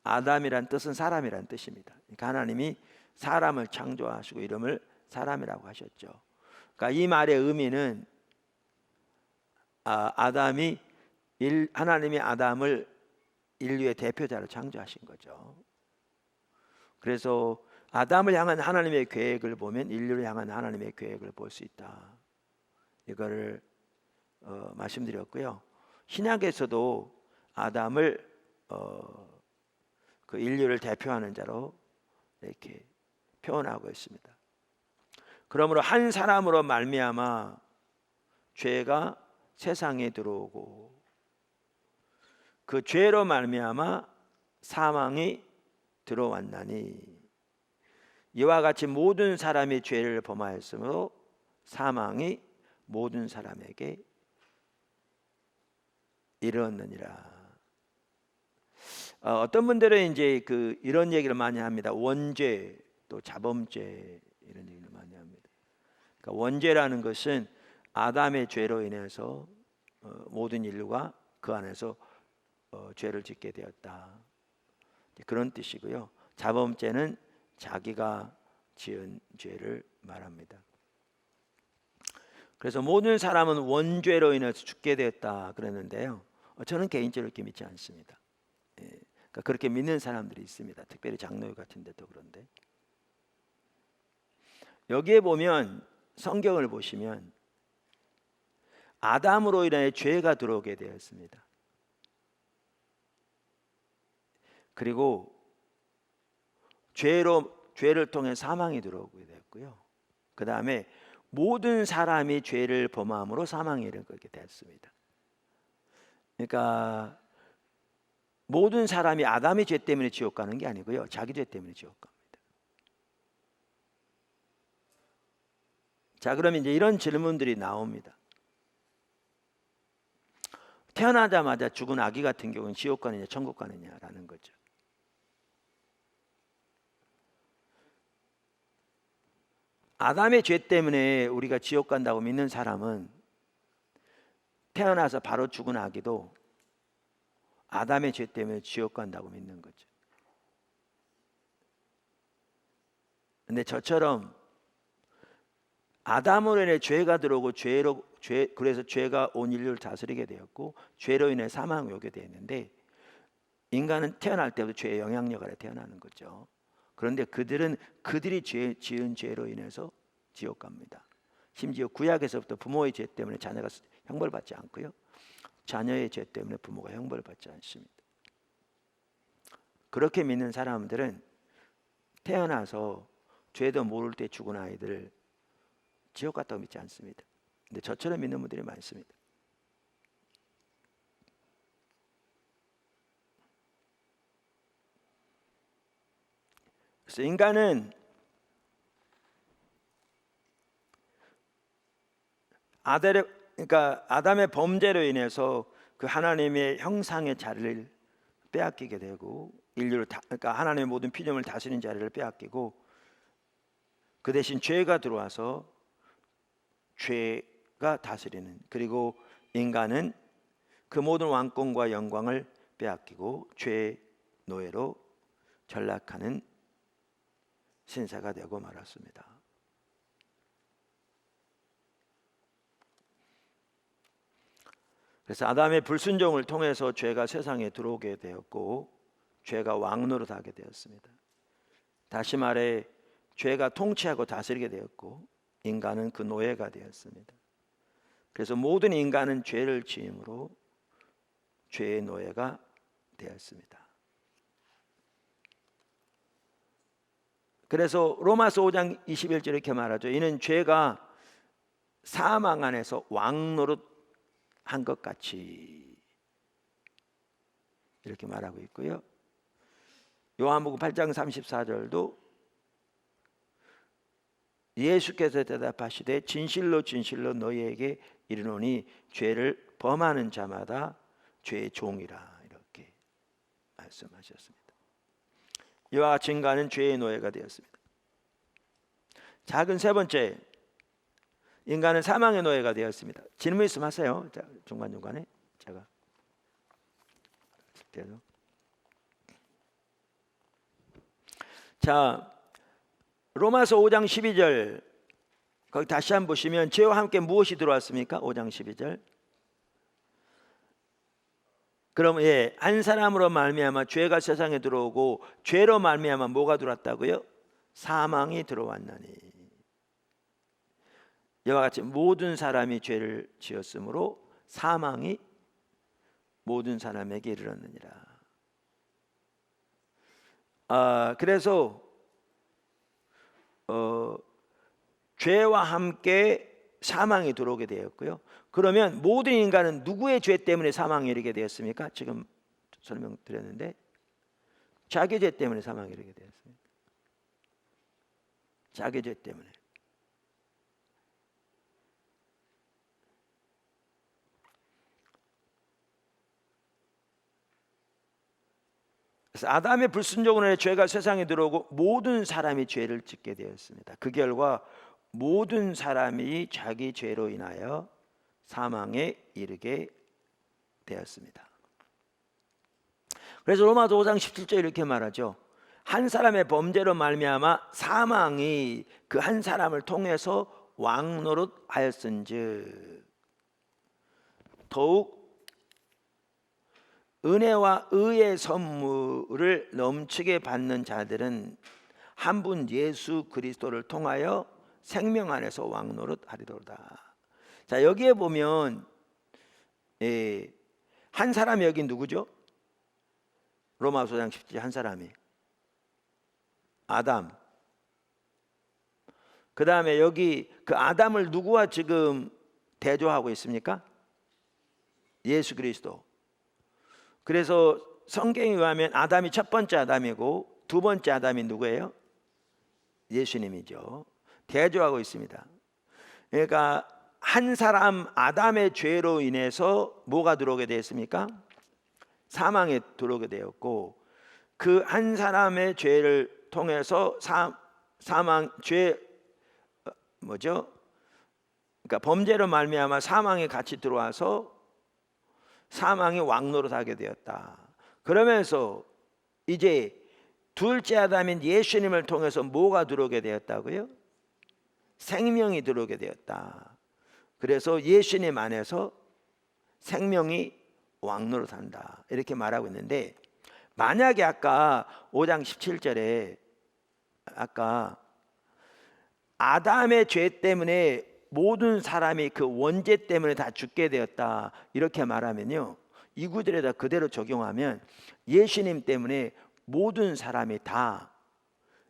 아담이란 뜻은 사람이란 뜻입니다. 그러니까 하나님이 사람을 창조하시고 이름을 사람이라고 하셨죠. 그러니까 이 말의 의미는 하나님이 아담을 인류의 대표자로 창조하신 거죠. 그래서 아담을 향한 하나님의 계획을 보면 인류를 향한 하나님의 계획을 볼 수 있다. 이거를 말씀드렸고요. 신약에서도 아담을 그 인류를 대표하는 자로 이렇게 표현하고 있습니다. 그러므로 한 사람으로 말미암아 죄가 세상에 들어오고 그 죄로 말미암아 사망이 들어왔나니 이와 같이 모든 사람이 죄를 범하였으므로 사망이 모든 사람에게 이르렀느니라. 어떤 분들은 이제 이런 얘기를 많이 합니다. 원죄 또 자범죄 이런 얘기를 많이 합니다. 그러니까 원죄라는 것은 아담의 죄로 인해서 모든 인류가 그 안에서 죄를 짓게 되었다. 그런 뜻이고요. 자범죄는 자기가 지은 죄를 말합니다. 그래서 모든 사람은 원죄로 인해서 죽게 되었다 그랬는데요. 저는 개인적으로 그렇게 믿지 않습니다. 그러니까 그러니까 그렇게 믿는 사람들이 있습니다. 특별히 장로교 같은 데도 그런데 여기에 보면 성경을 보시면 아담으로 인해 죄가 들어오게 되었습니다. 그리고 죄를 통해 사망이 들어오게 되었고요. 그 다음에 모든 사람이 죄를 범함으로 사망에 이르게 되었습니다. 그러니까 모든 사람이 아담의 죄 때문에 지옥 가는 게 아니고요, 자기 죄 때문에 지옥 갑니다. 자, 그러면 이제 이런 질문들이 나옵니다. 태어나자마자 죽은 아기 같은 경우는 지옥 가느냐 천국 가느냐라는 거죠. 아담의 죄 때문에 우리가 지옥 간다고 믿는 사람은 태어나서 바로 죽은 아기도 아담의 죄 때문에 지옥 간다고 믿는 거죠. 근데 저처럼 아담으로 인해 죄가 들어오고 그래서 죄가 온 인류를 다스리게 되었고 죄로 인해 사망을 오게 되었는데, 인간은 태어날 때부터 죄의 영향력 아래 태어나는 거죠. 그런데 그들이 지은 죄로 인해서 지옥 갑니다. 심지어 구약에서부터 부모의 죄 때문에 자녀가 형벌 받지 않고요, 자녀의 죄 때문에 부모가 형벌 받지 않습니다. 그렇게 믿는 사람들은 태어나서 죄도 모를 때 죽은 아이들을 지옥 갔다고 믿지 않습니다. 근데 저처럼 믿는 분들이 많습니다. 그래서 인간은 그러니까 아담의 범죄로 인해서 그 하나님의 형상의 자리를 빼앗기게 되고, 그러니까 하나님의 모든 피조물을 다스리는 자리를 빼앗기고, 그 대신 죄가 들어와서 죄가 다스리는, 그리고 인간은 그 모든 왕권과 영광을 빼앗기고 죄의 노예로 전락하는 신세가 되고 말았습니다. 그래서 아담의 불순종을 통해서 죄가 세상에 들어오게 되었고 죄가 왕노릇하게 되었습니다. 다시 말해 죄가 통치하고 다스리게 되었고 인간은 그 노예가 되었습니다. 그래서 모든 인간은 죄를 지음으로 죄의 노예가 되었습니다. 그래서 로마서 5장 21절 이렇게 말하죠. 이는 죄가 사망 안에서 왕노릇 한 것 같이, 이렇게 말하고 있고요. 요한복음 8장 34절도 예수께서 대답하시되 진실로 진실로 너희에게 이르노니 죄를 범하는 자마다 죄의 종이라, 이렇게 말씀하셨습니다. 이와 같이 인간은 죄의 노예가 되었습니다. 작은 세 번째, 인간은 사망의 노예가 되었습니다. 질문 있으면 하세요. 자, 중간중간에 제가 자, 로마서 5장 12절 거기 다시 한번 보시면 죄와 함께 무엇이 들어왔습니까? 5장 12절. 그럼 한 사람으로 말미암아 죄가 세상에 들어오고 죄로 말미암아 뭐가 들어왔다고요? 사망이 들어왔나니. 이와 같이 모든 사람이 죄를 지었으므로 사망이 모든 사람에게 이르렀느니라. 그래서 죄와 함께 사망이 들어오게 되었고요. 그러면 모든 인간은 누구의 죄 때문에 사망에 이르게 되었습니까? 지금 설명드렸는데 자기 죄 때문에 사망에 이르게 되었습니다. 자기 죄 때문에. 그래서 아담의 불순종으로 인해 죄가 세상에 들어오고 모든 사람이 죄를 짓게 되었습니다. 그 결과 모든 사람이 자기 죄로 인하여 사망에 이르게 되었습니다. 그래서 로마서 5장 17절 이렇게 말하죠. 한 사람의 범죄로 말미암아 사망이 그 한 사람을 통해서 왕노릇 하였은즉 더욱 은혜와 의의 선물을 넘치게 받는 자들은 한 분 예수 그리스도를 통하여 생명 안에서 왕노릇 하리로다. 자, 여기에 보면 한 사람이 여기 누구죠? 로마서 5장 17절 한 사람이 아담. 그 다음에 여기 그 아담을 누구와 지금 대조하고 있습니까? 예수 그리스도. 그래서 성경에 의하면 아담이 첫 번째 아담이고 두 번째 아담이 누구예요? 예수님이죠. 대조하고 있습니다. 그러니까 한 사람 아담의 죄로 인해서 뭐가 들어오게 되었습니까? 사망에 들어오게 되었고, 그 한 사람의 죄를 통해서 사망 죄 뭐죠? 그러니까 범죄로 말미암아 사망에 같이 들어와서 사망이 왕노릇하게 되었다. 그러면서 이제 둘째 아담인 예수님을 통해서 뭐가 들어오게 되었다고요? 생명이 들어오게 되었다. 그래서 예수님 안에서 생명이 왕노릇한다 이렇게 말하고 있는데, 만약에 아까 5장 17절에 아까 아담의 죄 때문에 모든 사람이 그 원죄 때문에 다 죽게 되었다 이렇게 말하면요, 이 구절에다 그대로 적용하면 예수님 때문에 모든 사람이 다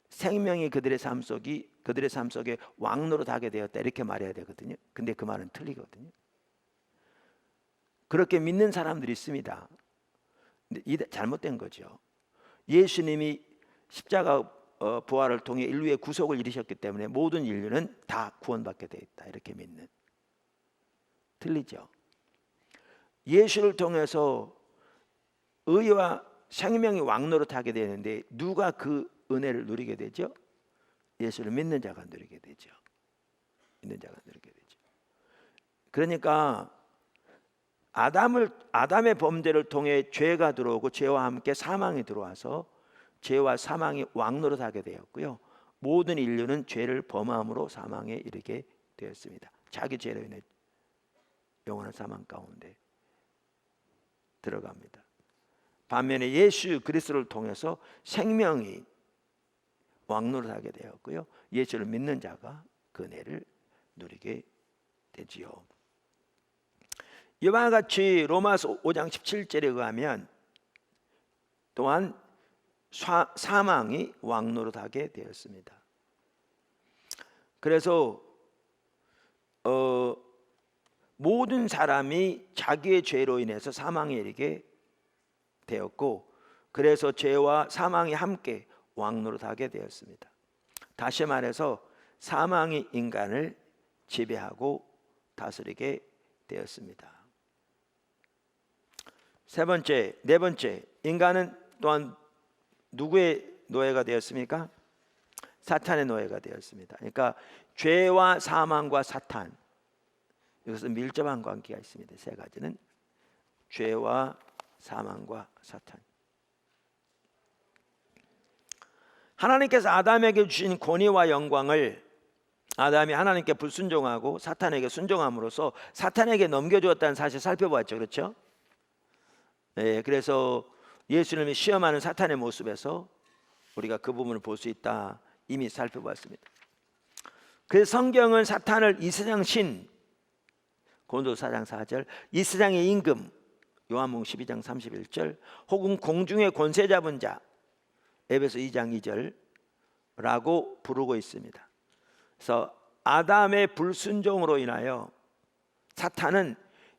생명이 그들의 삶 속에 왕노릇하게 되었다 이렇게 말해야 되거든요. 근데 그 말은 틀리거든요. 그렇게 믿는 사람들이 있습니다. 근데 잘못된 거죠. 예수님이 십자가 부활을 통해 인류의 구속을 이루셨기 때문에 모든 인류는 다 구원받게 되어 있다 이렇게 믿는, 틀리죠. 예수를 통해서 의와 생명이 왕노릇하게 되는데 누가 그 은혜를 누리게 되죠? 예수를 믿는 자가 누리게 되죠. 믿는 자가 누리게 되죠. 그러니까 아담의 범죄를 통해 죄가 들어오고 죄와 함께 사망이 들어와서 죄와 사망이 왕노릇하게 되었고요, 모든 인류는 죄를 범함으로 사망에 이르게 되었습니다. 자기 죄로 인해 영원한 사망 가운데 들어갑니다. 반면에 예수 그리스도를 통해서 생명이 왕노릇하게 되었고요, 예수를 믿는 자가 그 은혜를 누리게 되지요. 이와 같이 로마서 5장 17절에 의하면 또한 사망이 왕노릇하게 되었습니다. 그래서 모든 사람이 자기의 죄로 인해서 사망에 이르게 되었고, 그래서 죄와 사망이 함께 왕노릇하게 되었습니다. 다시 말해서 사망이 인간을 지배하고 다스리게 되었습니다. 네 번째, 인간은 또한 누구의 노예가 되었습니까? 사탄의 노예가 되었습니다. 그러니까 죄와 사망과 사탄, 이것은 밀접한 관계가 있습니다. 세 가지는 죄와 사망과 사탄. 하나님께서 아담에게 주신 권위와 영광을 아담이 하나님께 불순종하고 사탄에게 순종함으로써 사탄에게 넘겨주었다는 사실 살펴보았죠. 그렇죠? 네, 그래서 예수님이 시험하는 사탄의 모습에서 우리가 그 부분을 볼 수 있다 이미 살펴봤습니다. 그래서 성경은 사탄을 이 세상 신 고린도서 4장 4절, 이 세상의 임금 요한복음 12장 31절, 혹은 공중의 권세 잡은 자 에베소 2장 2절라고 부르고 있습니다. 그래서 아담의 불순종으로 인하여 사탄은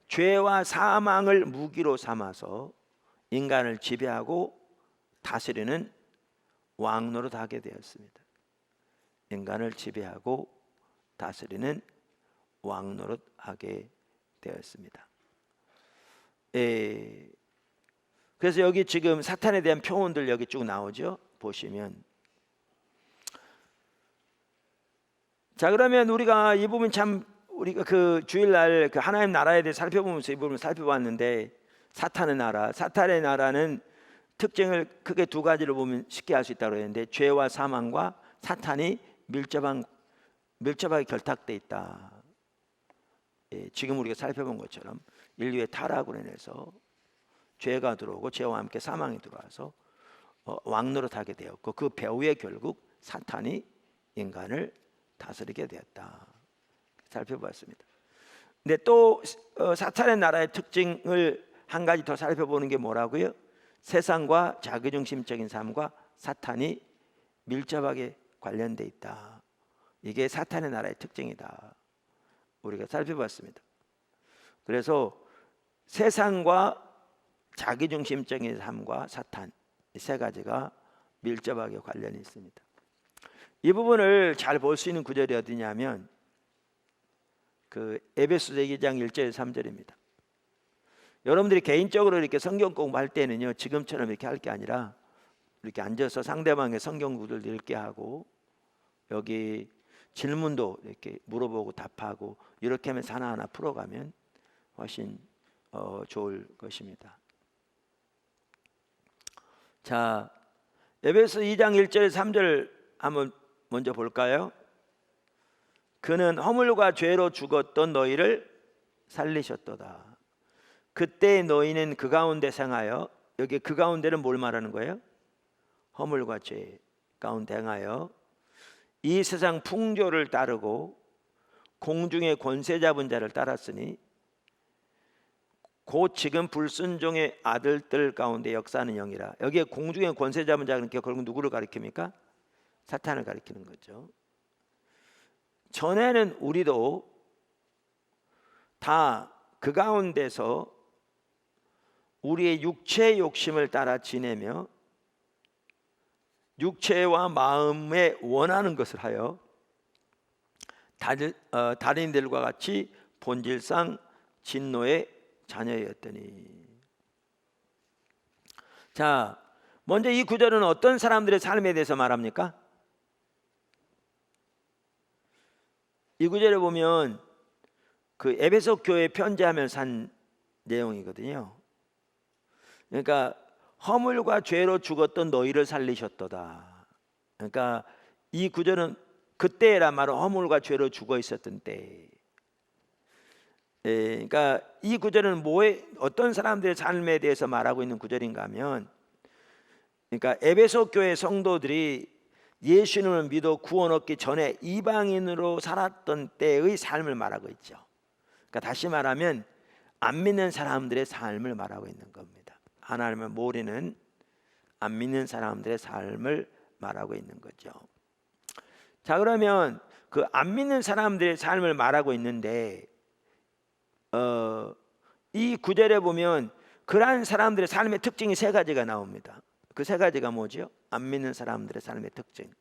죄와 사망을 무기로 삼아서 인간을 지배하고 다스리는 왕노릇하게 되었습니다. 인간을 지배하고 다스리는 왕노릇하게 되었습니다. 그래서 여기 지금 사탄에 대한 표현들 여기 쭉 나오죠. 보시면, 자, 그러면 우리가 이 부분 참 우리가 그 주일날 그 하나님 나라에 대해 살펴보면서 이 부분을 살펴봤는데, 사탄의 나라는 특징을 크게 두 가지로 보면 쉽게 알 수 있다고 했는데, 죄와 사망과 사탄이 밀접하게 결탁돼 있다. 지금 우리가 살펴본 것처럼 인류의 타락으로 인해서 죄가 들어오고 죄와 함께 사망이 들어와서 왕노릇하게 되었고, 그 배후에 결국 사탄이 인간을 다스리게 되었다. 살펴보았습니다. 근데 또 사탄의 나라의 특징을 한 가지 더 살펴보는 게 뭐라고요? 세상과 자기중심적인 삶과 사탄이 밀접하게 관련돼 있다. 이게 사탄의 나라의 특징이다. 우리가 살펴봤습니다. 그래서 세상과 자기중심적인 삶과 사탄, 이 세 가지가 밀접하게 관련이 있습니다. 이 부분을 잘 볼 수 있는 구절이 어디냐면 그 에베소서 2장 1절 3절입니다. 여러분들이 개인적으로 이렇게 성경 공부할 때는요, 지금처럼 이렇게 할 게 아니라 이렇게 앉아서 상대방의 성경 구절을 읽게 하고, 여기 질문도 이렇게 물어보고 답하고, 이렇게 하면서 하나하나 풀어가면 훨씬 좋을 것입니다. 자, 에베소 2장 1절 3절 한번 먼저 볼까요? 그는 허물과 죄로 죽었던 너희를 살리셨도다. 그때 너희는 그 가운데 생하여, 여기 그 가운데는 뭘 말하는 거예요? 허물과 죄 가운데 행하여 이 세상 풍조를 따르고 공중의 권세 잡은 자를 따랐으니 곧 지금 불순종의 아들들 가운데 역사하는 영이라. 여기에 공중의 권세 잡은 자는 결국 누구를 가리킵니까? 사탄을 가리키는 거죠. 전에는 우리도 다 그 가운데서 우리의 육체의 욕심을 따라 지내며 육체와 마음에 원하는 것을 하여 다른이들과 같이 본질상 진노의 자녀였더니. 자, 먼저 이 구절은 어떤 사람들의 삶에 대해서 말합니까? 이 구절에 보면 그 에베소 교회 편지하면서 한 내용이거든요. 그러니까 허물과 죄로 죽었던 너희를 살리셨도다. 그러니까 이 구절은 그때란 말은 허물과 죄로 죽어 있었던 때. 그러니까 이 구절은 어떤 사람들의 삶에 대해서 말하고 있는 구절인가 하면, 그러니까 에베소 교회 성도들이 예수님을 믿어 구원 얻기 전에 이방인으로 살았던 때의 삶을 말하고 있죠. 그러니까 다시 말하면 안 믿는 사람들의 삶을 말하고 있는 겁니다. 하나님을 모르는 안 믿는 사람들의 삶을 말하고 있는 거죠. 자, 그러면 그 안 믿는 사람들의 삶을 말하고 있는데 이 구절에 보면 그러한 사람들의 삶의 특징이 세 가지가 나옵니다. 그 세 가지가 뭐죠? 안 믿는 사람들의 삶의 특징.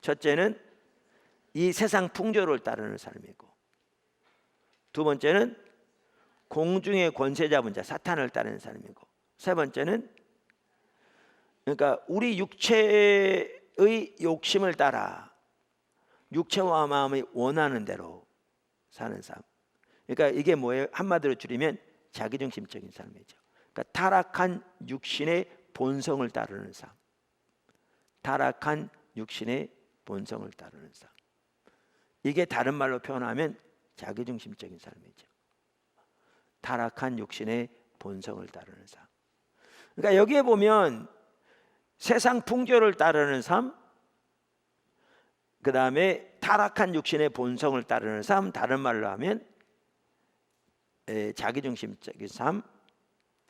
첫째는 이 세상 풍조를 따르는 삶이고, 두 번째는 공중의 권세 잡은 자 사탄을 따르는 삶이고, 세 번째는 그러니까 우리 육체의 욕심을 따라 육체와 마음이 원하는 대로 사는 삶. 그러니까 이게 뭐예요? 한마디로 줄이면 자기중심적인 삶이죠. 그러니까 타락한 육신의 본성을 따르는 삶. 타락한 육신의 본성을 따르는 삶. 이게 다른 말로 표현하면 자기중심적인 삶이죠. 타락한 육신의 본성을 따르는 삶. 그러니까 여기에 보면 세상 풍조를 따르는 삶, 그 다음에 타락한 육신의 본성을 따르는 삶, 다른 말로 하면 자기중심적인 삶,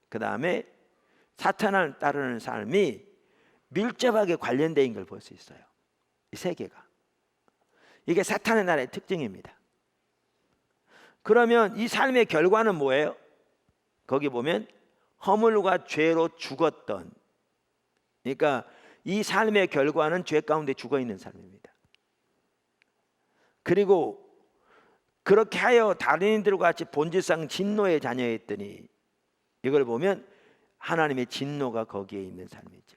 그 다음에 사탄을 따르는 삶이 밀접하게 관련된 걸 볼 수 있어요. 이 세 개가. 이게 사탄의 나라의 특징입니다. 그러면 이 삶의 결과는 뭐예요? 거기 보면 허물과 죄로 죽었던, 그러니까 이 삶의 결과는 죄 가운데 죽어 있는 삶입니다. 그리고 그렇게 하여 다른이들과 같이 본질상 진노의 자녀였더니, 이걸 보면 하나님의 진노가 거기에 있는 삶이죠.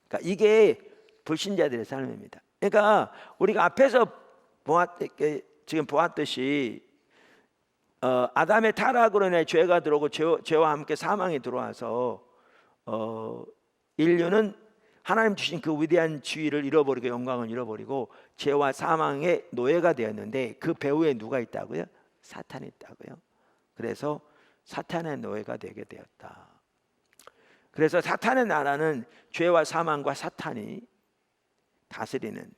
그러니까 이게 불신자들의 삶입니다. 그러니까 우리가 앞에서 지금 보았듯이 아담의 타락으로 인해 죄가 들어오고 죄와 함께 사망이 들어와서 인류는 하나님 주신 그 위대한 지위를 잃어버리고 영광을 잃어버리고 죄와 사망의 노예가 되었는데, 그 배후에 누가 있다고요? 사탄이 있다고요. 그래서 사탄의 노예가 되게 되었다. 그래서 사탄의 나라는 죄와 사망과 사탄이 다스리는,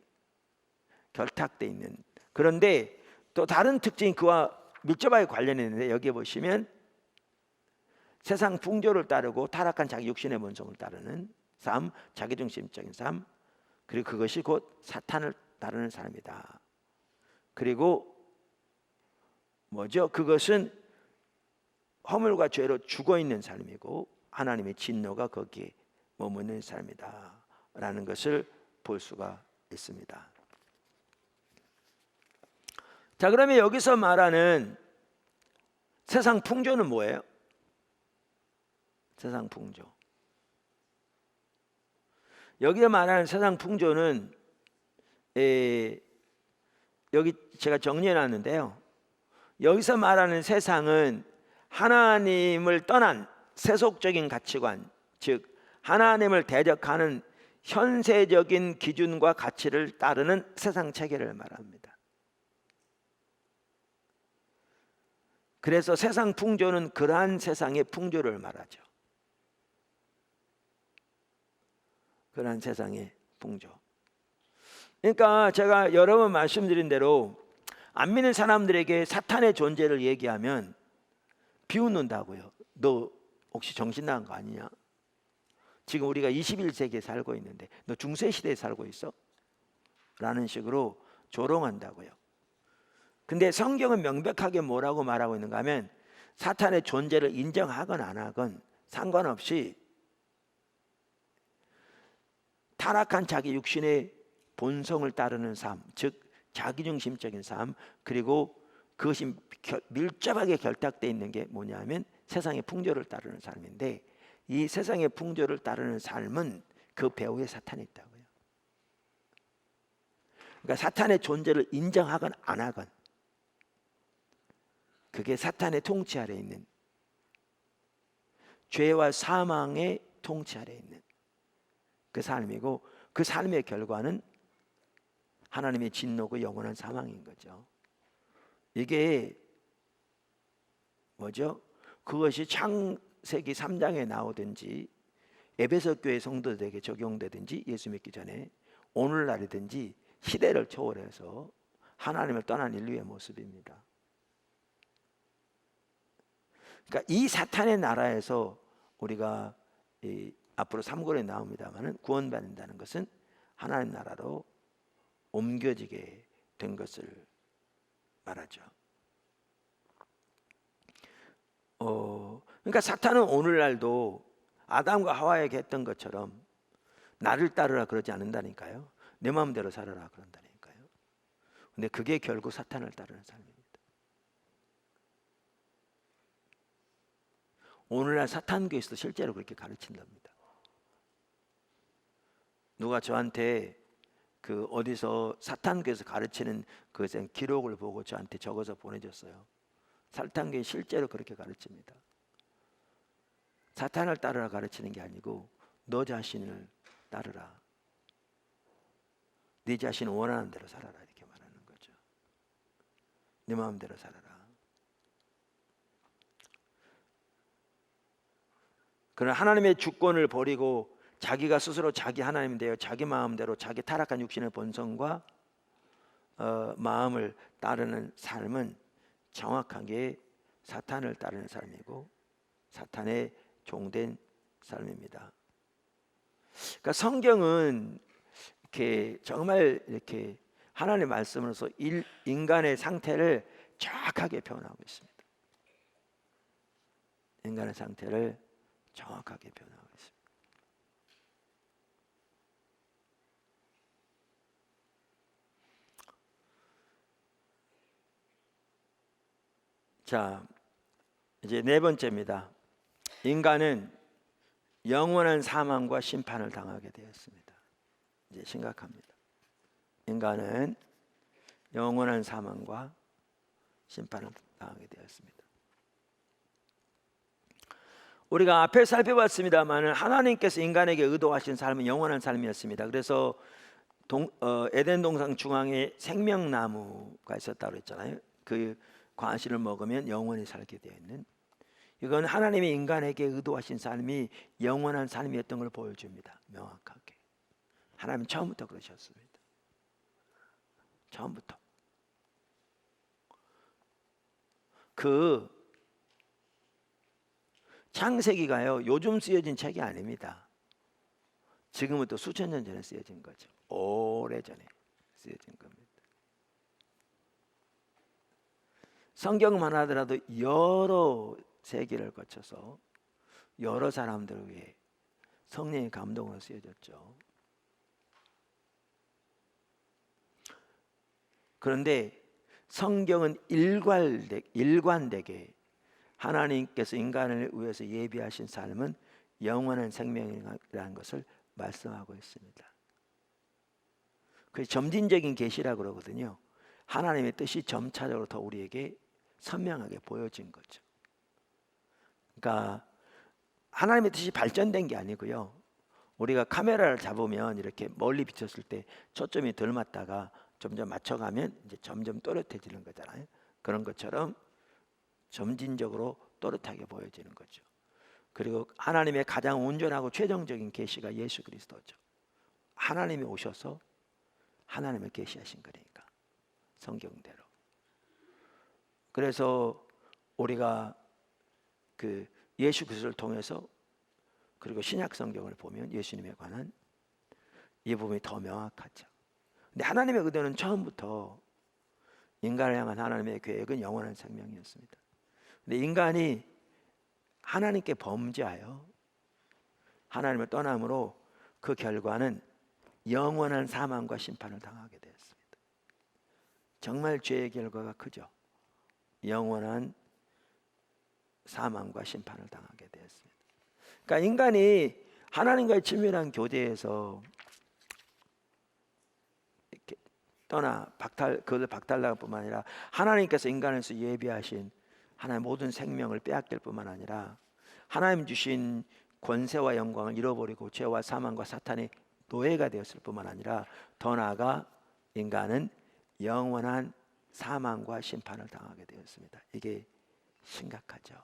결탁돼 있는, 그런데 또 다른 특징이 그와 밀접하게 관련이 있는데, 여기에 보시면 세상 풍조를 따르고 타락한 자기 육신의 본성을 따르는 삶, 자기중심적인 삶, 그리고 그것이 곧 사탄을 따르는 삶이다. 그리고 뭐죠? 그것은 허물과 죄로 죽어있는 삶이고 하나님의 진노가 거기에 머무는 삶이다 라는 것을 볼 수가 있습니다. 자, 그러면 여기서 말하는 세상 풍조는 뭐예요? 세상 풍조, 여기에 말하는 세상 풍조는 여기 제가 정리해 놨는데요, 여기서 말하는 세상은 하나님을 떠난 세속적인 가치관, 즉 하나님을 대적하는 현세적인 기준과 가치를 따르는 세상 체계를 말합니다. 그래서 세상 풍조는 그러한 세상의 풍조를 말하죠. 그러한 세상의 풍조. 그러니까 제가 여러 번 말씀드린 대로 안 믿는 사람들에게 사탄의 존재를 얘기하면 비웃는다고요. 너 혹시 정신 나간 거 아니냐? 지금 우리가 21세기에 살고 있는데 너 중세시대에 살고 있어? 라는 식으로 조롱한다고요. 근데 성경은 명백하게 뭐라고 말하고 있는가 하면, 사탄의 존재를 인정하건 안 하건 상관없이 타락한 자기 육신의 본성을 따르는 삶, 즉 자기중심적인 삶, 그리고 그것이 밀접하게 결탁되어 있는 게 뭐냐면 세상의 풍조를 따르는 삶인데, 이 세상의 풍조를 따르는 삶은 그 배후에 사탄이 있다고요. 그러니까 사탄의 존재를 인정하건 안 하건 그게 사탄의 통치 아래에 있는, 죄와 사망의 통치 아래에 있는 그 삶이고, 그 삶의 결과는 하나님의 진노고 영원한 사망인 거죠. 이게 뭐죠? 그것이 창세기 3장에 나오든지 에베소 교회 성도들에게 적용되든지 예수 믿기 전에 오늘날이든지 시대를 초월해서 하나님을 떠난 인류의 모습입니다. 그러니까 이 사탄의 나라에서 우리가 앞으로 3권에 나옵니다마는 구원받는다는 것은 하나님 나라로 옮겨지게 된 것을 말하죠. 그러니까 사탄은 오늘날도 아담과 하와에게 했던 것처럼 나를 따르라 그러지 않는다니까요. 내 마음대로 살아라 그런다니까요. 근데 그게 결국 사탄을 따르는 삶입니다. 오늘날 사탄교에서도 실제로 그렇게 가르친답니다. 누가 저한테 그 어디서 사탄교에서 가르치는 그 기록을 보고 저한테 적어서 보내줬어요. 사탄교에 실제로 그렇게 가르칩니다. 사탄을 따르라 가르치는 게 아니고 너 자신을 따르라. 네 자신을 원하는 대로 살아라 이렇게 말하는 거죠. 네 마음대로 살아라. 그러나 하나님의 주권을 버리고 자기가 스스로 자기 하나님 되어 자기 마음대로 자기 타락한 육신의 본성과 마음을 따르는 삶은 정확하게 사탄을 따르는 삶이고 사탄의 종된 삶입니다. 그러니까 성경은 이렇게 정말 이렇게 하나님의 말씀으로서 인간의 상태를 정확하게 표현하고 있습니다. 인간의 상태를 정확하게 표현하고 있습니다. 자, 이제 네 번째입니다. 인간은 영원한 사망과 심판을 당하게 되었습니다. 이제 심각합니다. 인간은 영원한 사망과 심판을 당하게 되었습니다. 우리가 앞에 살펴봤습니다만 하나님께서 인간에게 의도하신 삶은 영원한 삶이었습니다. 그래서 에덴 동산 중앙에 생명나무가 있었다고 했잖아요. 그 과실을 먹으면 영원히 살게 되어 있는, 이건 하나님이 인간에게 의도하신 삶이 영원한 삶이었던 걸 보여줍니다. 명확하게. 하나님 처음부터 그러셨습니다. 처음부터. 그 창세기가요, 요즘 쓰여진 책이 아닙니다. 지금부터 수천 년 전에 쓰여진 거죠. 오래전에 쓰여진 겁니다. 성경만 하더라도 여러 세기를 거쳐서 여러 사람들을 위해 성령의 감동으로 쓰여졌죠. 그런데 성경은 일관되게 하나님께서 인간을 위해서 예비하신 삶은 영원한 생명이라는 것을 말씀하고 있습니다. 그래서 점진적인 계시라고 그러거든요. 하나님의 뜻이 점차적으로 더 우리에게 선명하게 보여진 거죠. 그러니까 하나님의 뜻이 발전된 게 아니고요. 우리가 카메라를 잡으면 이렇게 멀리 비쳤을 때 초점이 덜 맞다가 점점 맞춰가면 이제 점점 또렷해지는 거잖아요. 그런 것처럼 점진적으로 또렷하게 보여지는 거죠. 그리고 하나님의 가장 온전하고 최종적인 계시가 예수 그리스도죠. 하나님이 오셔서 하나님을 계시하신 거니까, 성경대로. 그래서 우리가 그 예수 그리스도를 통해서 그리고 신약 성경을 보면 예수님에 관한 이 부분이 더 명확하죠. 근데 하나님의 의도는 처음부터 인간을 향한 하나님의 계획은 영원한 생명이었습니다. 근데 인간이 하나님께 범죄하여 하나님을 떠남으로 그 결과는 영원한 사망과 심판을 당하게 되었습니다. 정말 죄의 결과가 크죠. 영원한 사망과 심판을 당하게 되었습니다. 그러니까 인간이 하나님과의 친밀한 교제에서 이렇게 그것을 박탈당할 뿐만 아니라 하나님께서 인간에서 예비하신 하나님의 모든 생명을 빼앗길 뿐만 아니라 하나님 주신 권세와 영광을 잃어버리고 죄와 사망과 사탄의 노예가 되었을 뿐만 아니라 더 나아가 인간은 영원한 사망과 심판을 당하게 되었습니다. 이게 심각하죠.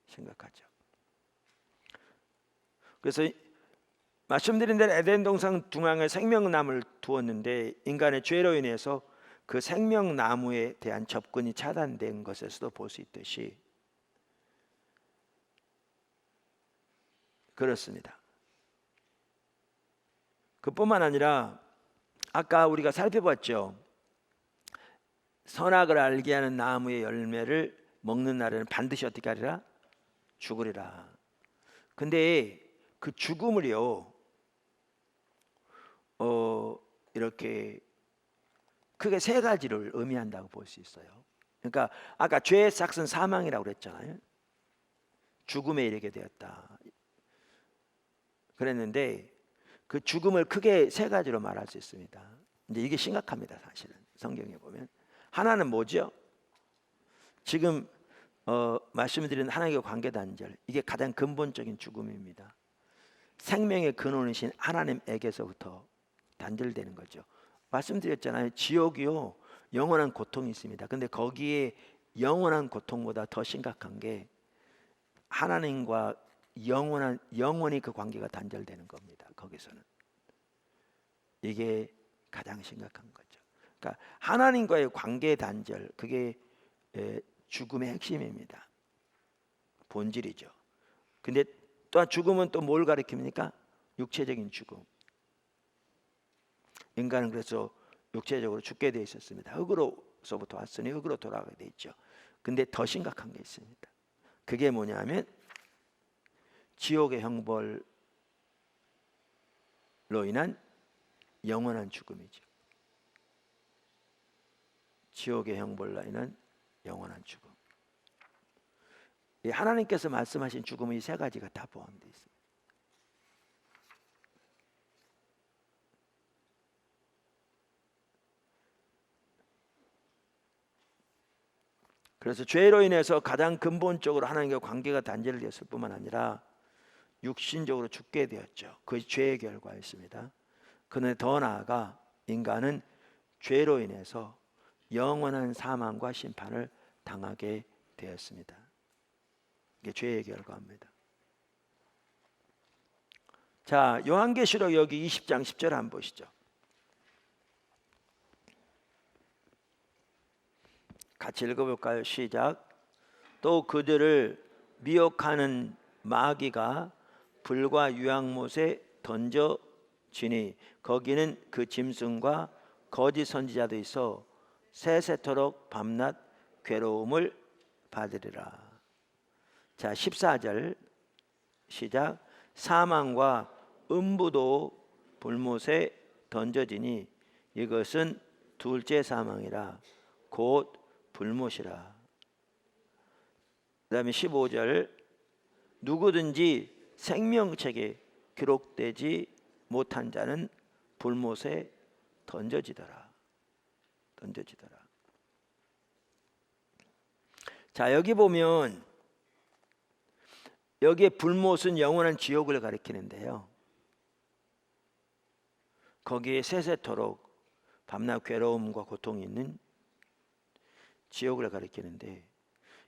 심각하죠. 그래서 말씀드린 대로 에덴 동산 중앙에 생명나무를 두었는데 인간의 죄로 인해서 그 생명나무에 대한 접근이 차단된 것에서도 볼 수 있듯이 그렇습니다. 그뿐만 아니라 아까 우리가 살펴봤죠. 선악을 알게 하는 나무의 열매를 먹는 날에는 반드시 어떻게 하리라? 죽으리라. 근데 그 죽음을요, 이렇게 크게 세 가지를 의미한다고 볼 수 있어요. 그러니까 아까 죄의 삭은 사망이라고 그랬잖아요. 죽음에 이르게 되었다 그랬는데 그 죽음을 크게 세 가지로 말할 수 있습니다. 이제 이게 심각합니다. 사실은 성경에 보면 하나는 뭐죠? 지금 말씀드린 하나님의 관계 단절, 이게 가장 근본적인 죽음입니다. 생명의 근원이신 하나님에게서부터 단절되는 거죠. 말씀드렸잖아요. 지옥이요, 영원한 고통이 있습니다. 근데 거기에 영원한 고통보다 더 심각한 게 하나님과 영원히 그 관계가 단절되는 겁니다. 거기서는 이게 가장 심각한 거죠. 그러니까 하나님과의 관계 단절, 그게 죽음의 핵심입니다. 본질이죠. 근데 또한 죽음은 또 뭘 가리킵니까? 육체적인 죽음. 인간은 그래서 육체적으로 죽게 되어 있었습니다. 흙으로서부터 왔으니 흙으로 돌아가게 되어 있죠. 근데 더 심각한 게 있습니다. 그게 뭐냐면 지옥의 형벌로 인한 영원한 죽음이죠. 지옥의 형벌로 인한 영원한 죽음. 하나님께서 말씀하신 죽음의 세 가지가 다 포함되어 있습니다. 그래서 죄로 인해서 가장 근본적으로 하나님과 관계가 단절되었을 뿐만 아니라 육신적으로 죽게 되었죠. 그것이 죄의 결과였습니다. 그런데 더 나아가 인간은 죄로 인해서 영원한 사망과 심판을 당하게 되었습니다. 이게 죄의 결과입니다. 자, 요한계시록 여기 20장 10절 한번 보시죠. 같이 읽어볼까요? 시작. 또 그들을 미혹하는 마귀가 불과 유황못에 던져지니 거기는 그 짐승과 거짓 선지자도 있어 세세토록 밤낮 괴로움을 받으리라. 자, 14절 시작. 사망과 음부도 불못에 던져지니 이것은 둘째 사망이라 곧 불못이라. 그 다음에 15절 누구든지 생명책에 기록되지 못한 자는 불못에 던져지더라. 자, 여기 보면 여기에 불못은 영원한 지옥을 가리키는데요, 거기에 세세토록 밤낮 괴로움과 고통이 있는 지옥을 가리키는데,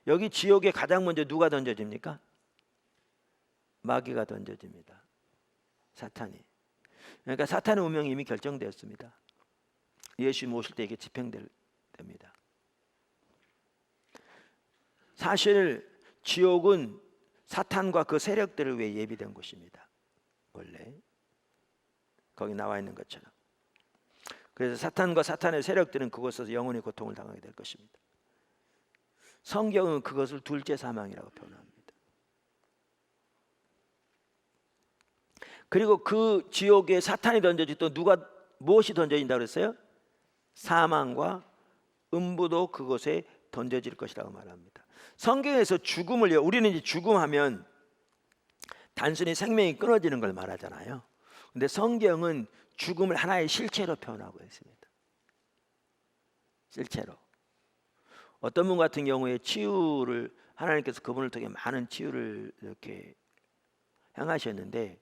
여기 지옥에 가장 먼저 누가 던져집니까? 마귀가 던져집니다. 사탄이. 그러니까 사탄의 운명이 이미 결정되었습니다. 예수 모실 때 이게 집행됩니다. 사실 지옥은 사탄과 그 세력들을 위해 예비된 곳입니다. 원래 거기 나와 있는 것처럼. 그래서 사탄과 사탄의 세력들은 그곳에서 영원히 고통을 당하게 될 것입니다. 성경은 그것을 둘째 사망이라고 표현합니다. 그리고 그 지옥에 사탄이 던져지, 또 누가 무엇이 던져진다고 그랬어요? 사망과 음부도 그곳에 던져질 것이라고 말합니다. 성경에서 죽음을, 우리는 이제 죽음하면 단순히 생명이 끊어지는 걸 말하잖아요. 근데 성경은 죽음을 하나의 실체로 표현하고 있습니다. 실체로. 어떤 분 같은 경우에 치유를, 하나님께서 그분을 통해 많은 치유를 이렇게 행하셨는데,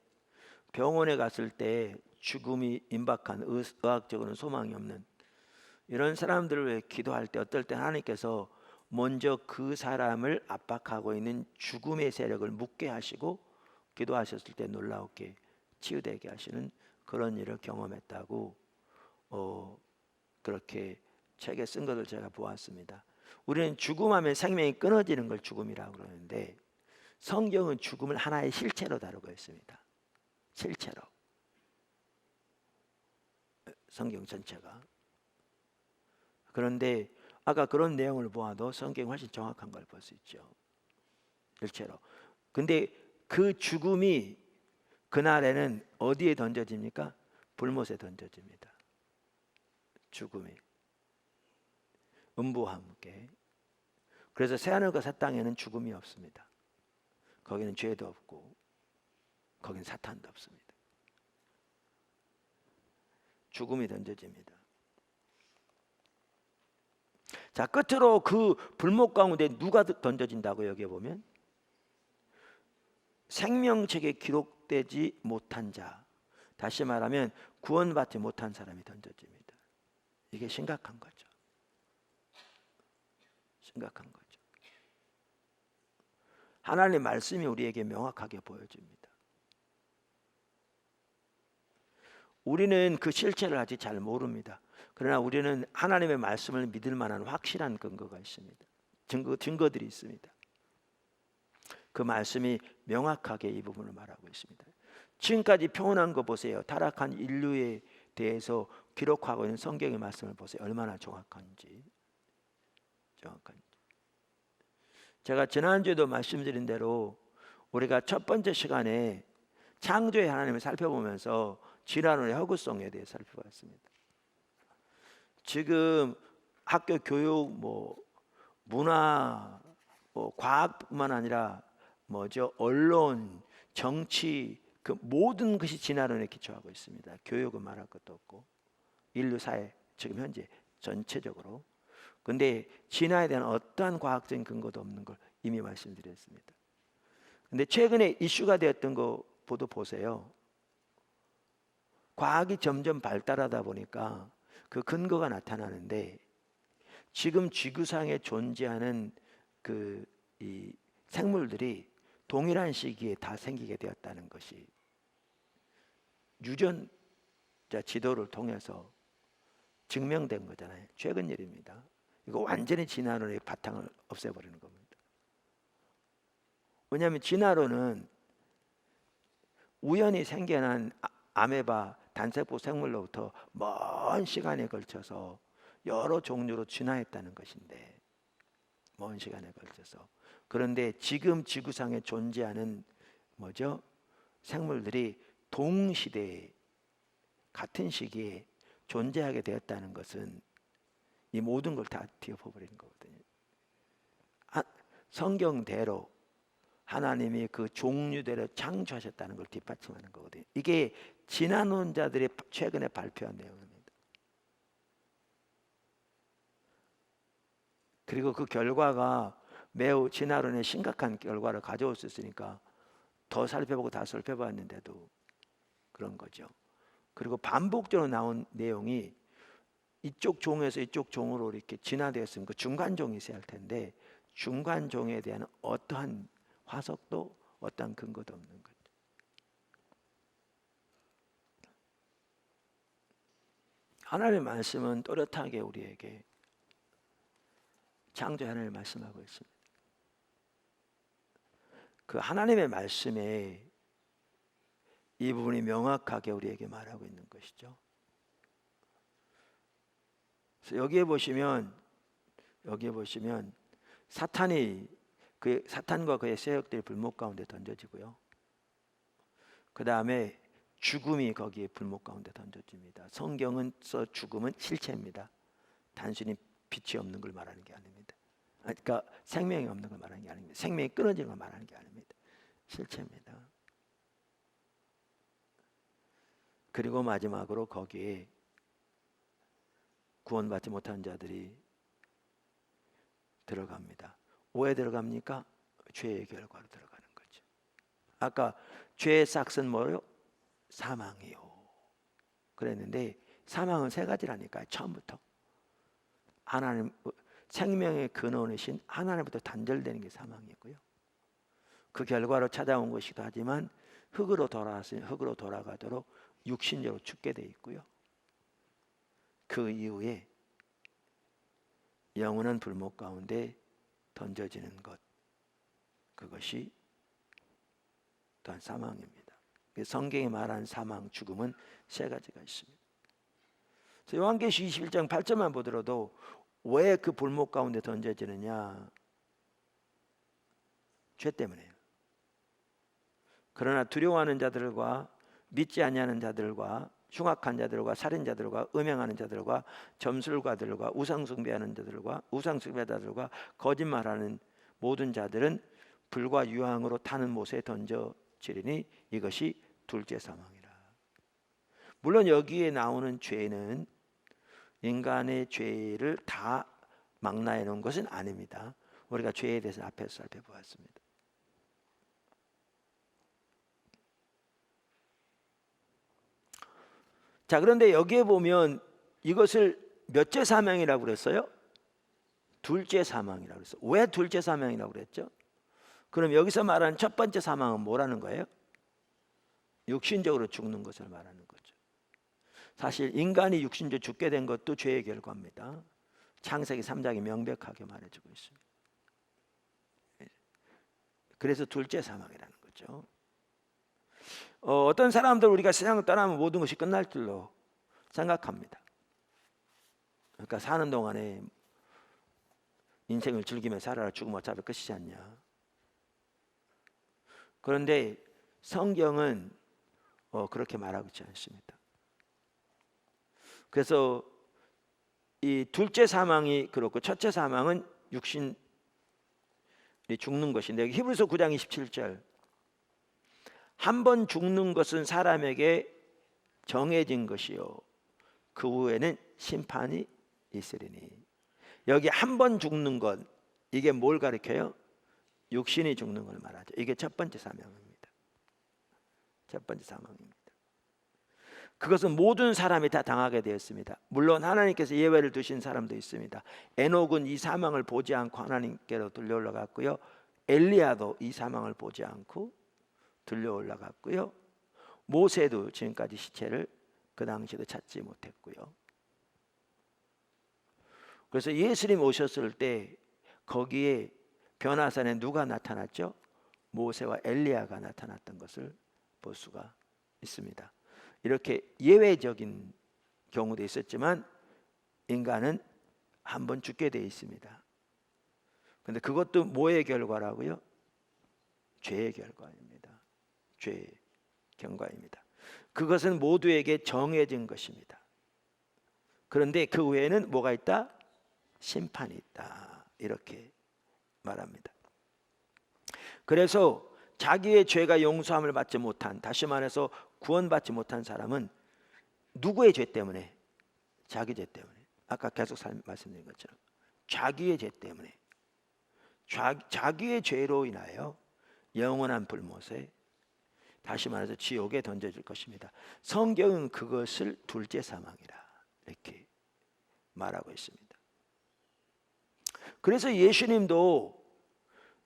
병원에 갔을 때 죽음이 임박한, 의학적으로는 소망이 없는 이런 사람들을 위해 기도할 때 어떨 때 하나님께서 먼저 그 사람을 압박하고 있는 죽음의 세력을 묵게 하시고 기도하셨을 때 놀라웠게 치유되게 하시는 그런 일을 경험했다고 그렇게 책에 쓴 것을 제가 보았습니다. 우리는 죽음하면 생명이 끊어지는 걸 죽음이라고 그러는데, 성경은 죽음을 하나의 실체로 다루고 있습니다. 실체로. 성경 전체가. 그런데 아까 그런 내용을 보아도 성경이 훨씬 정확한 걸 볼 수 있죠. 실체로. 근데 그 죽음이 그날에는 어디에 던져집니까? 불못에 던져집니다. 죽음이. 음부와 함께. 그래서 새하늘과 새 땅에는 죽음이 없습니다. 거기는 죄도 없고 거기는 사탄도 없습니다. 죽음이 던져집니다. 자, 끝으로 그 불못 가운데 누가 던져진다고 여기 보면 생명책에 기록되지 못한 자, 다시 말하면 구원받지 못한 사람이 던져집니다. 이게 심각한 거죠. 심각한 거죠. 하나님의 말씀이 우리에게 명확하게 보여줍니다. 우리는 그 실체를 아직 잘 모릅니다. 그러나 우리는 하나님의 말씀을 믿을 만한 확실한 근거가 있습니다. 증거들이 있습니다. 그 말씀이 명확하게 이 부분을 말하고 있습니다. 지금까지 표현한 거 보세요. 타락한 인류에 대해서 기록하고 있는 성경의 말씀을 보세요. 얼마나 정확한지. 제가 지난주에도 말씀드린 대로 우리가 첫 번째 시간에 창조의 하나님을 살펴보면서 진화론의 허구성에 대해 살펴봤습니다. 지금 학교 교육, 문화, 과학뿐만 아니라 언론, 정치, 그 모든 것이 진화론에 기초하고 있습니다. 교육은 말할 것도 없고 인류 사회 지금 현재 전체적으로. 근데 진화에 대한 어떠한 과학적인 근거도 없는 걸 이미 말씀드렸습니다. 근데 최근에 이슈가 되었던 거 보세요. 과학이 점점 발달하다 보니까 그 근거가 나타나는데, 지금 지구상에 존재하는 이 생물들이 동일한 시기에 다 생기게 되었다는 것이 유전자 지도를 통해서 증명된 거잖아요. 최근 일입니다. 이거 완전히 진화론의 바탕을 없애버리는 겁니다. 왜냐하면 진화론은 우연히 생겨난 아메바 단세포 생물로부터 먼 시간에 걸쳐서 여러 종류로 진화했다는 것인데, 먼 시간에 걸쳐서. 그런데 지금 지구상에 존재하는 생물들이 동시대에 같은 시기에 존재하게 되었다는 것은 이 모든 걸 다 뒤엎어버리는 거거든요. 성경대로 하나님이 그 종류대로 창조하셨다는 걸 뒷받침하는 거거든요. 이게 진화론자들이 최근에 발표한 내용입니다. 그리고 그 결과가 매우 진화론에 심각한 결과를 가져올 수 있으니까 더 살펴보고 다 살펴봤는데도 그런 거죠. 그리고 반복적으로 나온 내용이 이쪽 종에서 이쪽 종으로 이렇게 진화되었으면 그 중간 종이 있어야 할 텐데, 중간 종에 대한 어떠한 화석도 어떠한 근거도 없는 거죠. 하나님의 말씀은 또렷하게 우리에게 창조 하나님을 말씀하고 있습니다. 그 하나님의 말씀에 이 부분이 명확하게 우리에게 말하고 있는 것이죠. 그래서 여기에 보시면 사탄과 그의 세력들이 불목 가운데 던져지고요. 그 다음에 죽음이 거기에 불목 가운데 던져집니다. 성경은서 죽음은 실체입니다. 단순히 빛이 없는 걸 말하는 게 아닙니다. 그러니까 생명이 없는 걸 말하는 게 아닙니다. 생명이 끊어지는 걸 말하는 게 아닙니다. 실체입니다. 그리고 마지막으로 거기에 구원받지 못한 자들이 들어갑니다. 왜 들어갑니까? 죄의 결과로 들어가는 거죠. 아까 죄의 싹은 뭐요? 사망이요 그랬는데, 사망은 세 가지라니까요. 처음부터 하나님, 생명의 근원이신 하나님부터 단절되는 게 사망이고요. 그 결과로 찾아온 것이기도 하지만 흙으로 돌아가도록 육신적으로 죽게 돼 있고요. 그 이후에 영원한 불목 가운데 던져지는 것, 그것이 또한 사망입니다. 성경이 말하는 사망, 죽음은 세 가지가 있습니다. 요한계시 21장 8절만 보더라도 왜 그 불목 가운데 던져지느냐? 죄 때문에요. 그러나 두려워하는 자들과 믿지 아니하는 자들과 흉악한 자들과 살인자들과 음행하는 자들과 점술가들과 우상숭배하는 자들과 거짓말하는 모든 자들은 불과 유황으로 타는 못에 던져지리니 이것이 둘째 사망이라. 물론 여기에 나오는 죄는 인간의 죄를 다 망라해 놓은 것은 아닙니다. 우리가 죄에 대해서 앞에서 살펴보았습니다. 자, 그런데 여기에 보면 이것을 몇째 사망이라고 그랬어요? 둘째 사망이라고 그랬어요. 왜 둘째 사망이라고 그랬죠? 그럼 여기서 말하는 첫 번째 사망은 뭐라는 거예요? 육신적으로 죽는 것을 말하는 거죠. 사실 인간이 육신적으로 죽게 된 것도 죄의 결과입니다. 창세기 3장이 명백하게 말해주고 있습니다. 그래서 둘째 사망이라는 거죠. 어떤 사람들 우리가 세상을 떠나면 모든 것이 끝날 줄로 생각합니다. 그러니까 사는 동안에 인생을 즐기며 살아라, 죽으면 어차피 끝이지 않냐. 그런데 성경은 그렇게 말하고 있지 않습니다. 그래서 이 둘째 사망이 그렇고 첫째 사망은 육신이 죽는 것인데, 히브리서 9장 27절, 한 번 죽는 것은 사람에게 정해진 것이요 그 후에는 심판이 있으리니. 여기 한 번 죽는 것, 이게 뭘 가리켜요? 육신이 죽는 걸 말하죠. 이게 첫 번째 사망입니다. 첫 번째 사망입니다. 그것은 모든 사람이 다 당하게 되었습니다. 물론 하나님께서 예외를 두신 사람도 있습니다. 에녹은 이 사망을 보지 않고 하나님께로 들려 올라갔고요. 엘리야도 이 사망을 보지 않고 들려 올라갔고요. 모세도 지금까지 시체를 그 당시에도 찾지 못했고요. 그래서 예수님 오셨을 때 거기에 변화산에 누가 나타났죠? 모세와 엘리야가 나타났던 것을 볼 수가 있습니다. 이렇게 예외적인 경우도 있었지만 인간은 한 번 죽게 되어 있습니다. 그런데 그것도 뭐의 결과라고요? 죄의 결과입니다. 죄의 결과입니다. 그것은 모두에게 정해진 것입니다. 그런데 그 외에는 뭐가 있다? 심판이 있다. 이렇게 말합니다. 그래서 자기의 죄가 용서함을 받지 못한, 다시 말해서 구원받지 못한 사람은 누구의 죄 때문에? 자기 죄 때문에. 아까 계속 말씀드린 것처럼 자기의 죄 때문에, 자기의 죄로 인하여 영원한 불못에, 다시 말해서 지옥에 던져질 것입니다. 성경은 그것을 둘째 사망이라 이렇게 말하고 있습니다. 그래서 예수님도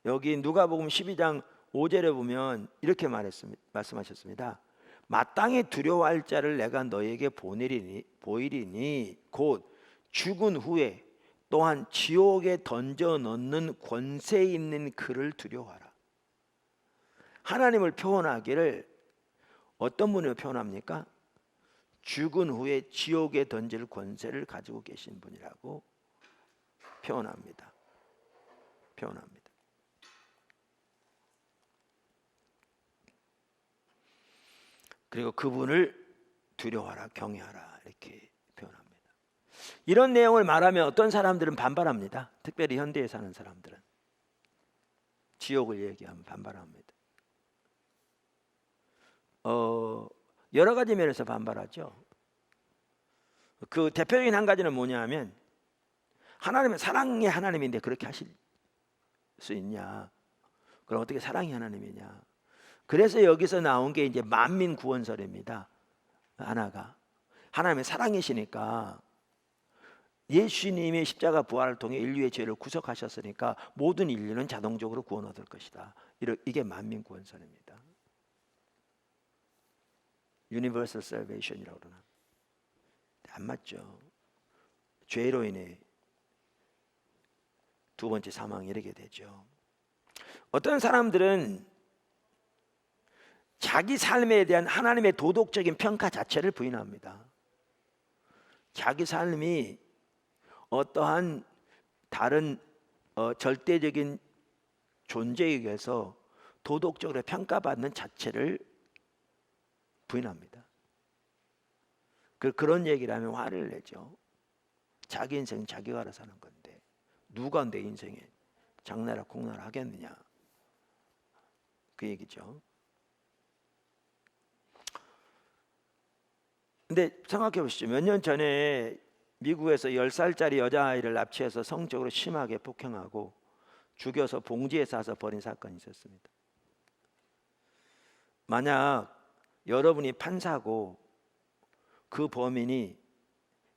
여기 누가복음 12장 5절에 보면 이렇게 말씀하셨습니다. 마땅히 두려워할 자를 내가 너에게 보이리니 곧 죽은 후에 또한 지옥에 던져 넣는 권세 있는 그를 두려워하라. 하나님을 표현하기를 어떤 분으로 표현합니까? 죽은 후에 지옥에 던질 권세를 가지고 계신 분이라고 표현합니다. 그리고 그분을 두려워하라, 경외하라 이렇게 표현합니다. 이런 내용을 말하면 어떤 사람들은 반발합니다. 특별히 현대에 사는 사람들은 지옥을 얘기하면 반발합니다. 여러 가지 면에서 반발하죠. 그 대표적인 한 가지는 뭐냐면 하나님은 사랑의 하나님인데 그렇게 하실 수 있냐? 그럼 어떻게 사랑의 하나님이냐? 그래서 여기서 나온 게 이제 만민 구원설입니다. 하나가 하나님의 사랑이시니까 예수님의 십자가 부활을 통해 인류의 죄를 구속하셨으니까 모든 인류는 자동적으로 구원 얻을 것이다. 이게 만민 구원설입니다. Universal Salvation이라고 그러나 안 맞죠. 죄로 인해 두 번째 사망에 이르게 되죠. 어떤 사람들은 자기 삶에 대한 하나님의 도덕적인 평가 자체를 부인합니다. 자기 삶이 어떠한 다른 절대적인 존재에 의해서 도덕적으로 평가받는 자체를 부인합니다. 그런 얘기를 하면 화를 내죠. 자기 인생 자기가 알아서 하는 건데 누가 내 인생에 장나라 콩나라 하겠느냐, 그 얘기죠. 근데 생각해 보시죠. 몇 년 전에 미국에서 10살짜리 여자아이를 납치해서 성적으로 심하게 폭행하고 죽여서 봉지에 싸서 버린 사건이 있었습니다. 만약 여러분이 판사고 그 범인이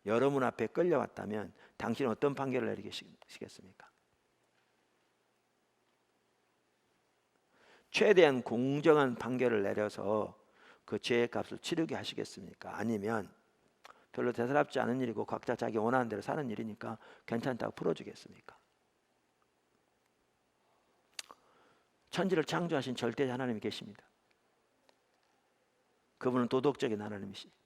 여러분 앞에 끌려왔다면 당신은 어떤 판결을 내리시겠습니까? 최대한 공정한 판결을 내려서 그 죄의 값을 치르게 하시겠습니까? 아니면 별로 대수롭지 않은 일이고 각자 자기 원하는 대로 사는 일이니까 괜찮다고 풀어주겠습니까? 천지를 창조하신 절대 하나님이 계십니다. 그분은 도덕적인 하나님이십니다.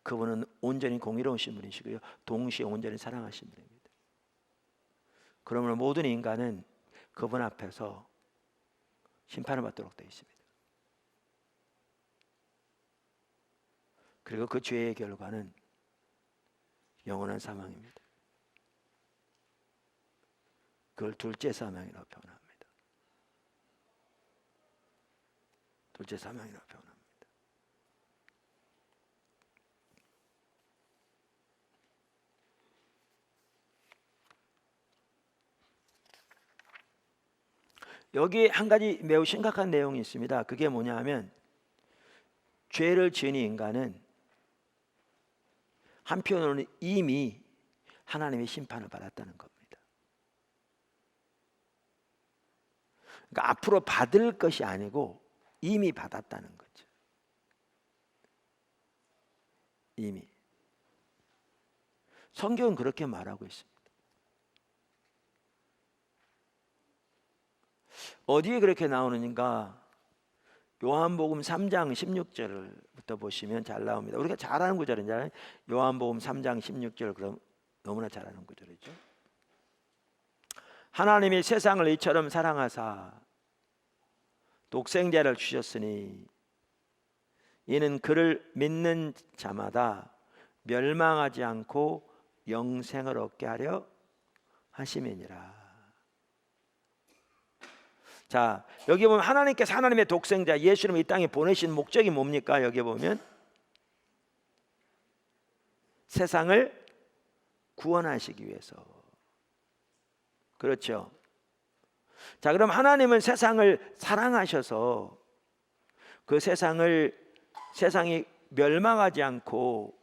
그분은 온전히 공의로우신 분이시고요, 동시에 온전히 사랑하신 분입니다. 그러므로 모든 인간은 그분 앞에서 심판을 받도록 되어 있습니다. 그리고 그 죄의 결과는 영원한 사망입니다. 그걸 둘째 사망이라고 표현합니다. 둘째 사망이라고 표현합니다. 여기에 한 가지 매우 심각한 내용이 있습니다. 그게 뭐냐 하면 죄를 지은 인간은 한편으로는 이미 하나님의 심판을 받았다는 겁니다. 그러니까 앞으로 받을 것이 아니고 이미 받았다는 거죠. 이미. 성경은 그렇게 말하고 있습니다. 어디에 그렇게 나오는가? 요한복음 3장 16절부터 보시면 잘 나옵니다. 우리가 잘 아는 구절이잖아요. 요한복음 3장 16절, 그럼 너무나 잘 아는 구절이죠. 하나님이 세상을 이처럼 사랑하사 독생자를 주셨으니 이는 그를 믿는 자마다 멸망하지 않고 영생을 얻게 하려 하심이니라. 자, 여기 보면 하나님께서 하나님의 독생자 예수님을 이 땅에 보내신 목적이 뭡니까? 여기 보면 세상을 구원하시기 위해서. 그렇죠. 자, 그럼 하나님은 세상을 사랑하셔서 그 세상이 멸망하지 않고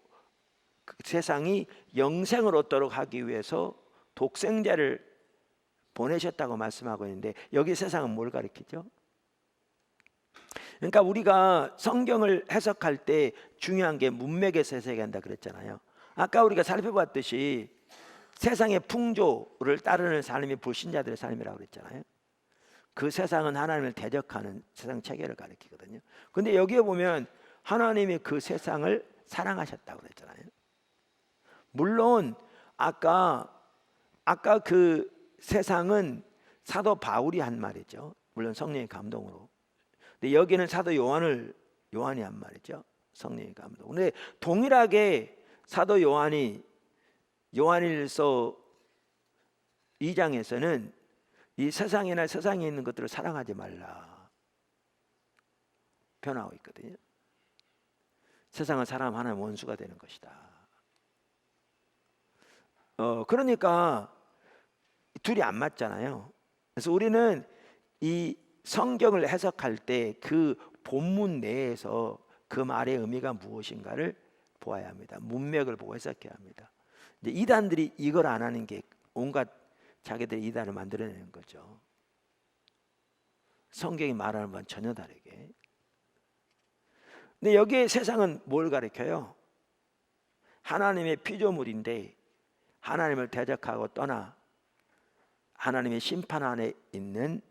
그 세상이 영생을 얻도록 하기 위해서 독생자를 보내셨다고 말씀하고 있는데, 여기 세상은 뭘 가리키죠? 그러니까 우리가 성경을 해석할 때 중요한 게 문맥에서 해석한다 그랬잖아요. 아까 우리가 살펴봤듯이 세상의 풍조를 따르는 삶이 불신자들의 삶이라고 그랬잖아요. 그 세상은 하나님을 대적하는 세상 체계를 가리키거든요. 근데 여기에 보면 하나님이 그 세상을 사랑하셨다고 그랬잖아요. 물론 아까 그 세상은 사도 바울이 한 말이죠. 물론 성령의 감동으로. 근데 여기는 사도 요한이 한 말이죠. 성령의 감동. 근데 동일하게 사도 요한일서 2장에서는 이 세상이나 세상에 있는 것들을 사랑하지 말라 표현하고 있거든요. 세상을 사랑하면 하나님 원수가 되는 것이다. 그러니까 둘이 안 맞잖아요. 그래서 우리는 이 성경을 해석할 때 그 본문 내에서 그 말의 의미가 무엇인가를 보아야 합니다. 문맥을 보고 해석해야 합니다. 이제 이단들이 이걸 안 하는 게 온갖 자기들의 이단을 만들어내는 거죠. 성경이 말하는 건 전혀 다르게. 근데 여기에 세상은 뭘 가리켜요? 하나님의 피조물인데 하나님을 대적하고 떠나 하나님의 심판 안에 있는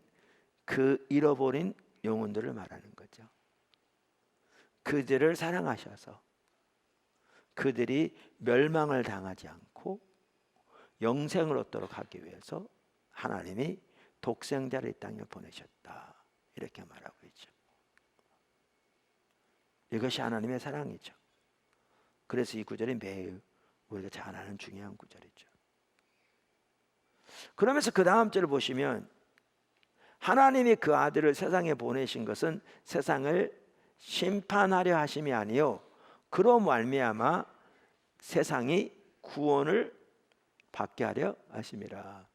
그 잃어버린 영혼들을 말하는 거죠. 그들을 사랑하셔서 그들이 멸망을 당하지 않고 영생을 얻도록 하기 위해서 하나님이 독생자를 이 땅에 보내셨다, 이렇게 말하고 있죠. 이것이 하나님의 사랑이죠. 그래서 이 구절이 매우 우리가 잘 아는 중요한 구절이죠. 그러면서 그 다음 절을 보시면 하나님이 그 아들을 세상에 보내신 것은 세상을 심판하려 하심이 아니요 그로 말미암아 세상이 구원을 받게 하려 하심이라.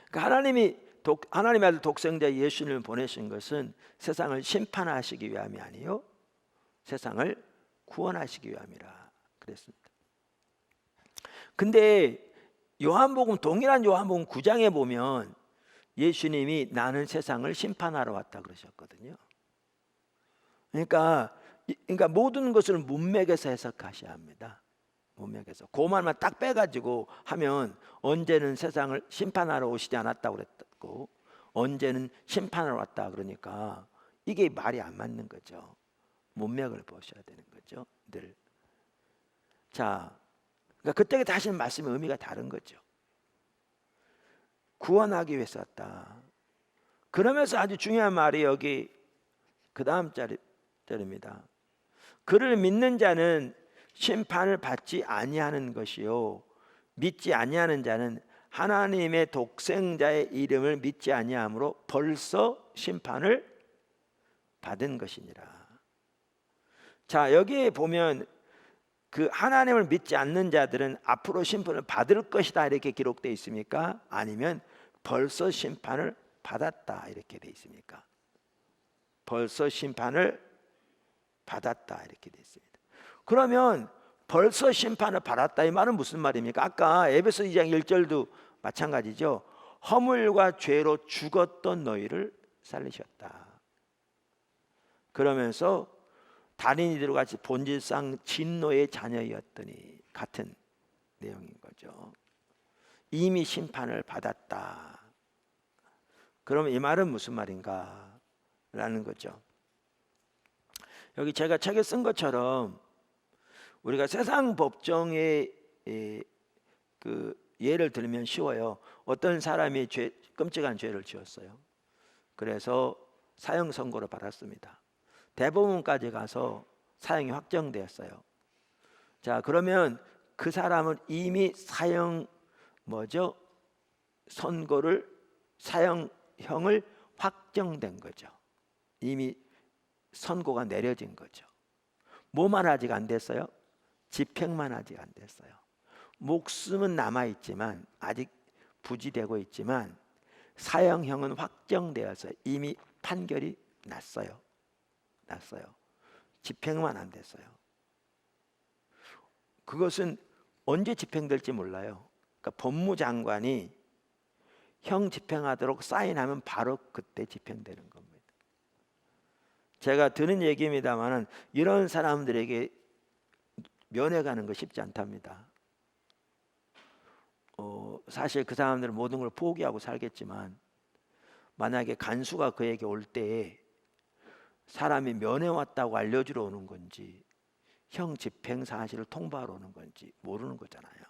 그러니까 하나님의 아들 독생자 예수님을 보내신 것은 세상을 심판하시기 위함이 아니요 세상을 구원하시기 위함이라 그랬습니다. 근데 동일한 요한복음 9장에 보면 예수님이 나는 세상을 심판하러 왔다 그러셨거든요. 그러니까 모든 것을 문맥에서 해석하셔야 합니다. 문맥에서 그 말만 딱 빼가지고 하면 언제는 세상을 심판하러 오시지 않았다고 그랬고 언제는 심판하러 왔다 그러니까 이게 말이 안 맞는 거죠. 문맥을 보셔야 되는 거죠. 늘. 자, 그러니까 그때 다시는 말씀의 의미가 다른 거죠. 구원하기 위해서 왔다. 그러면서 아주 중요한 말이 여기 그 다음 절입니다. 그를 믿는 자는 심판을 받지 아니하는 것이요 믿지 아니하는 자는 하나님의 독생자의 이름을 믿지 아니함으로 벌써 심판을 받은 것이니라. 자, 여기에 보면 그 하나님을 믿지 않는 자들은 앞으로 심판을 받을 것이다 이렇게 기록되어 있습니까? 아니면 벌써 심판을 받았다 이렇게 되어 있습니까? 벌써 심판을 받았다 이렇게 돼 있습니다. 그러면 벌써 심판을 받았다 이 말은 무슨 말입니까? 아까 에베소 2장 1절도 마찬가지죠. 허물과 죄로 죽었던 너희를 살리셨다. 그러면서 다른 이들과 같이 본질상 진노의 자녀였더니 같은 내용인 거죠. 이미 심판을 받았다. 그러면 이 말은 무슨 말인가? 라는 거죠. 여기 제가 책에 쓴 것처럼 우리가 세상 법정의 그 예를 들면 쉬워요. 어떤 사람이 끔찍한 죄를 지었어요. 그래서 사형 선고를 받았습니다. 대법원까지 가서 사형이 확정되었어요. 자, 그러면 그 사람은 이미 사형을 확정된 거죠. 이미 선고가 내려진 거죠. 뭐만 아직 안 됐어요? 집행만 아직 안 됐어요. 목숨은 남아 있지만 아직 부지되고 있지만 사형형은 확정되어서 이미 판결이 났어요. 집행만 안 됐어요. 그것은 언제 집행될지 몰라요. 그러니까 법무장관이 형 집행하도록 사인하면 바로 그때 집행되는 겁니다. 제가 들은 얘기입니다만은 이런 사람들에게 면회가는 거 쉽지 않답니다. 사실 그 사람들은 모든 걸 포기하고 살겠지만 만약에 간수가 그에게 올 때에 사람이 면회 왔다고 알려주러 오는 건지 형 집행 사실을 통보하러 오는 건지 모르는 거잖아요.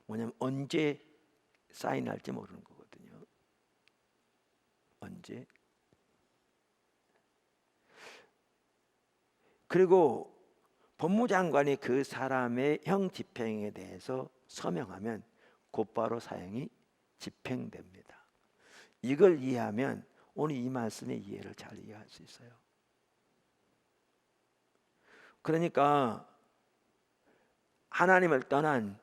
왜냐하면 언제 사인할지 모르는 거거든요. 언제. 그리고 법무장관이 그 사람의 형 집행에 대해서 서명하면 곧바로 사형이 집행됩니다. 이걸 이해하면 오늘 이 말씀의 이해를 잘 이해할 수 있어요. 그러니까 하나님을 떠난,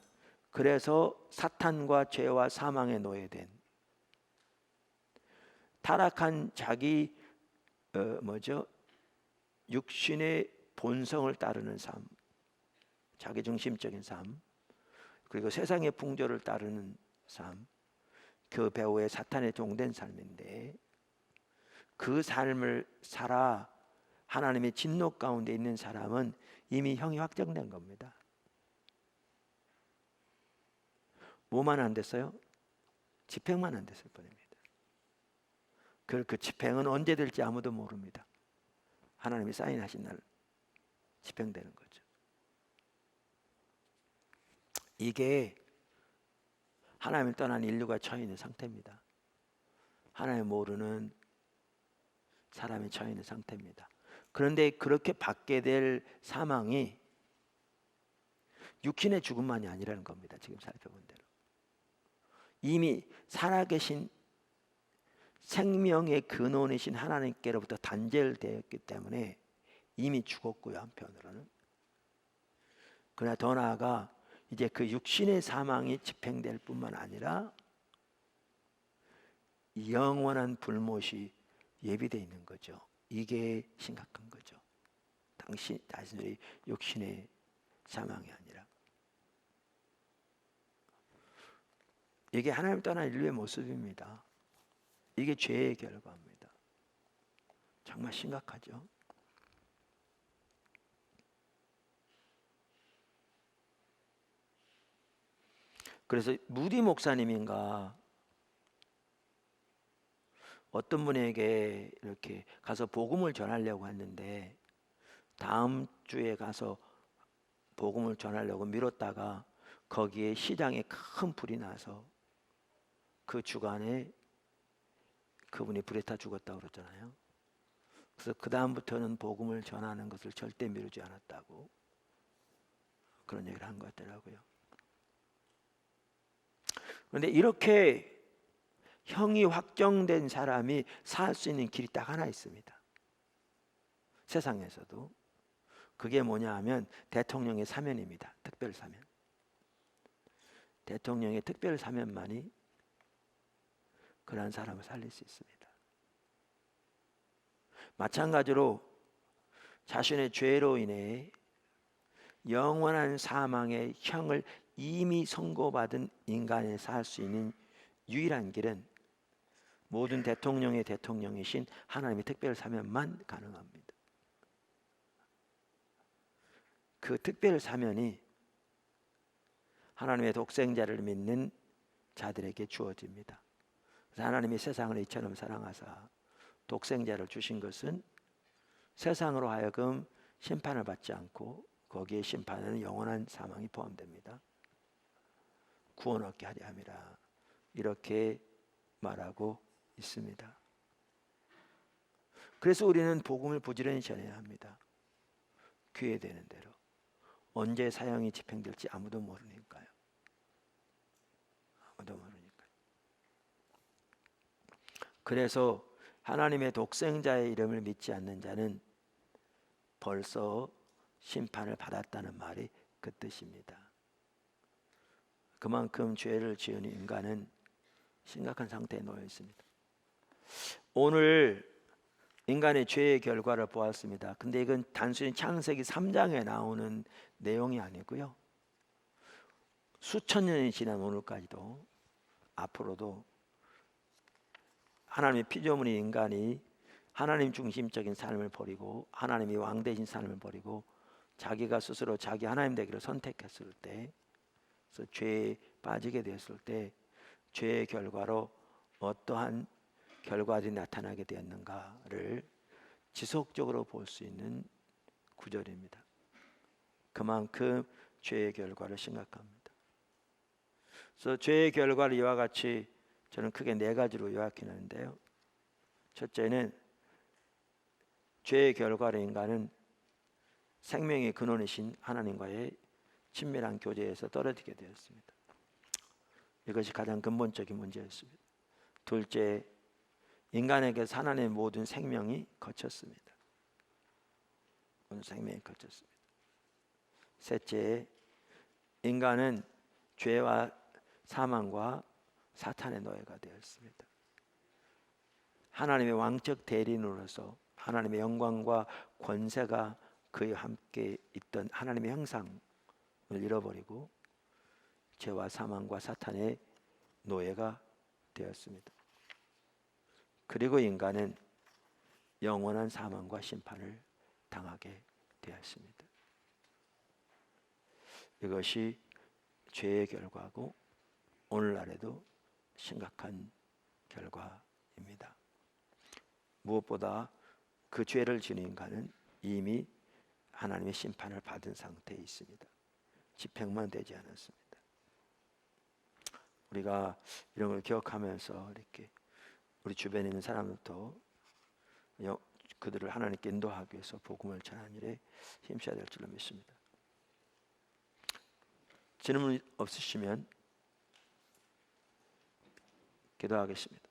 그래서 사탄과 죄와 사망에 노예된 타락한 자기 육신의 본성을 따르는 삶, 자기중심적인 삶, 그리고 세상의 풍조를 따르는 삶, 그 배후에 사탄에 종된 삶인데 그 삶을 살아 하나님의 진노 가운데 있는 사람은 이미 형이 확정된 겁니다. 뭐만 안 됐어요? 집행만 안 됐을 뿐입니다. 그 집행은 언제 될지 아무도 모릅니다. 하나님이 사인하신 날 집행되는 거죠. 이게 하나님을 떠난 인류가 처해 있는 상태입니다. 하나님 모르는 사람이 처해 있는 상태입니다. 그런데 그렇게 받게 될 사망이 육신의 죽음만이 아니라는 겁니다. 지금 살펴본 대로 이미 살아계신 생명의 근원이신 하나님께로부터 단절되었기 때문에 이미 죽었고요. 한편으로는. 그러나 더 나아가 이제 그 육신의 사망이 집행될 뿐만 아니라 영원한 불못이 예비되어 있는 거죠. 이게 심각한 거죠. 자신들이 육신의 사망이 아니라. 이게 하나님 떠난 인류의 모습입니다. 이게 죄의 결과입니다. 정말 심각하죠. 그래서 무디 목사님인가 어떤 분에게 이렇게 가서 복음을 전하려고 했는데 다음 주에 가서 복음을 전하려고 미뤘다가 거기에 시장에 큰 불이 나서 그 주간에 그분이 불에 타 죽었다고 그러잖아요. 그래서 그 다음부터는 복음을 전하는 것을 절대 미루지 않았다고 그런 얘기를 한 것 같더라고요. 그런데 이렇게 형이 확정된 사람이 살 수 있는 길이 딱 하나 있습니다. 세상에서도. 그게 뭐냐 하면 대통령의 사면입니다. 특별 사면. 대통령의 특별 사면만이 그러한 사람을 살릴 수 있습니다. 마찬가지로 자신의 죄로 인해 영원한 사망의 형을 이미 선고받은 인간이 살 수 있는 유일한 길은 모든 대통령의 대통령이신 하나님의 특별 사면만 가능합니다. 그 특별 사면이 하나님의 독생자를 믿는 자들에게 주어집니다. 그래서 하나님이 세상을 이처럼 사랑하사 독생자를 주신 것은 세상으로 하여금 심판을 받지 않고 거기에 심판에는 영원한 사망이 포함됩니다. 구원 얻게 하려 함이라 이렇게 말하고 있습니다. 그래서 우리는 복음을 부지런히 전해야 합니다. 기회되는 대로. 언제 사형이 집행될지 아무도 모르니까요. 아무도 모르니까요. 그래서 하나님의 독생자의 이름을 믿지 않는 자는 벌써 심판을 받았다는 말이 그 뜻입니다. 그만큼 죄를 지은 인간은 심각한 상태에 놓여 있습니다. 오늘 인간의 죄의 결과를 보았습니다. 근데 이건 단순히 창세기 3장에 나오는 내용이 아니고요. 수천 년이 지난 오늘까지도 앞으로도 하나님의 피조물인 인간이 하나님 중심적인 삶을 버리고 하나님이 왕 대신 삶을 버리고 자기가 스스로 자기 하나님 되기를 선택했을 때, 그래서 죄에 빠지게 되었을 때 죄의 결과로 어떠한 결과들이 나타나게 되었는가를 지속적으로 볼 수 있는 구절입니다. 그만큼 죄의 결과를 심각합니다. 그래서 죄의 결과를 이와 같이 저는 크게 네 가지로 요약해놨는데요. 첫째는 죄의 결과로 인간은 생명의 근원이신 하나님과의 친밀한 교제에서 떨어지게 되었습니다. 이것이 가장 근본적인 문제였습니다. 둘째, 인간에게서 하나님의 모든 생명이 거쳤습니다. 모든 생명이 거쳤습니다. 셋째, 인간은 죄와 사망과 사탄의 노예가 되었습니다. 하나님의 왕적 대리인으로서 하나님의 영광과 권세가 그와 함께 있던 하나님의 형상을 잃어버리고 죄와 사망과 사탄의 노예가 되었습니다. 그리고 인간은 영원한 사망과 심판을 당하게 되었습니다. 이것이 죄의 결과고 오늘날에도 심각한 결과입니다. 무엇보다 그 죄를 지은 인간은 이미 하나님의 심판을 받은 상태에 있습니다. 집행만 되지 않았습니다. 우리가 이런 걸 기억하면서 이렇게 우리 주변에 있는 사람들도 그들을 하나님께 인도하기 위해서 복음을 전하는 일에 힘써야 될 줄로 믿습니다. 질문 없으시면 기도하겠습니다.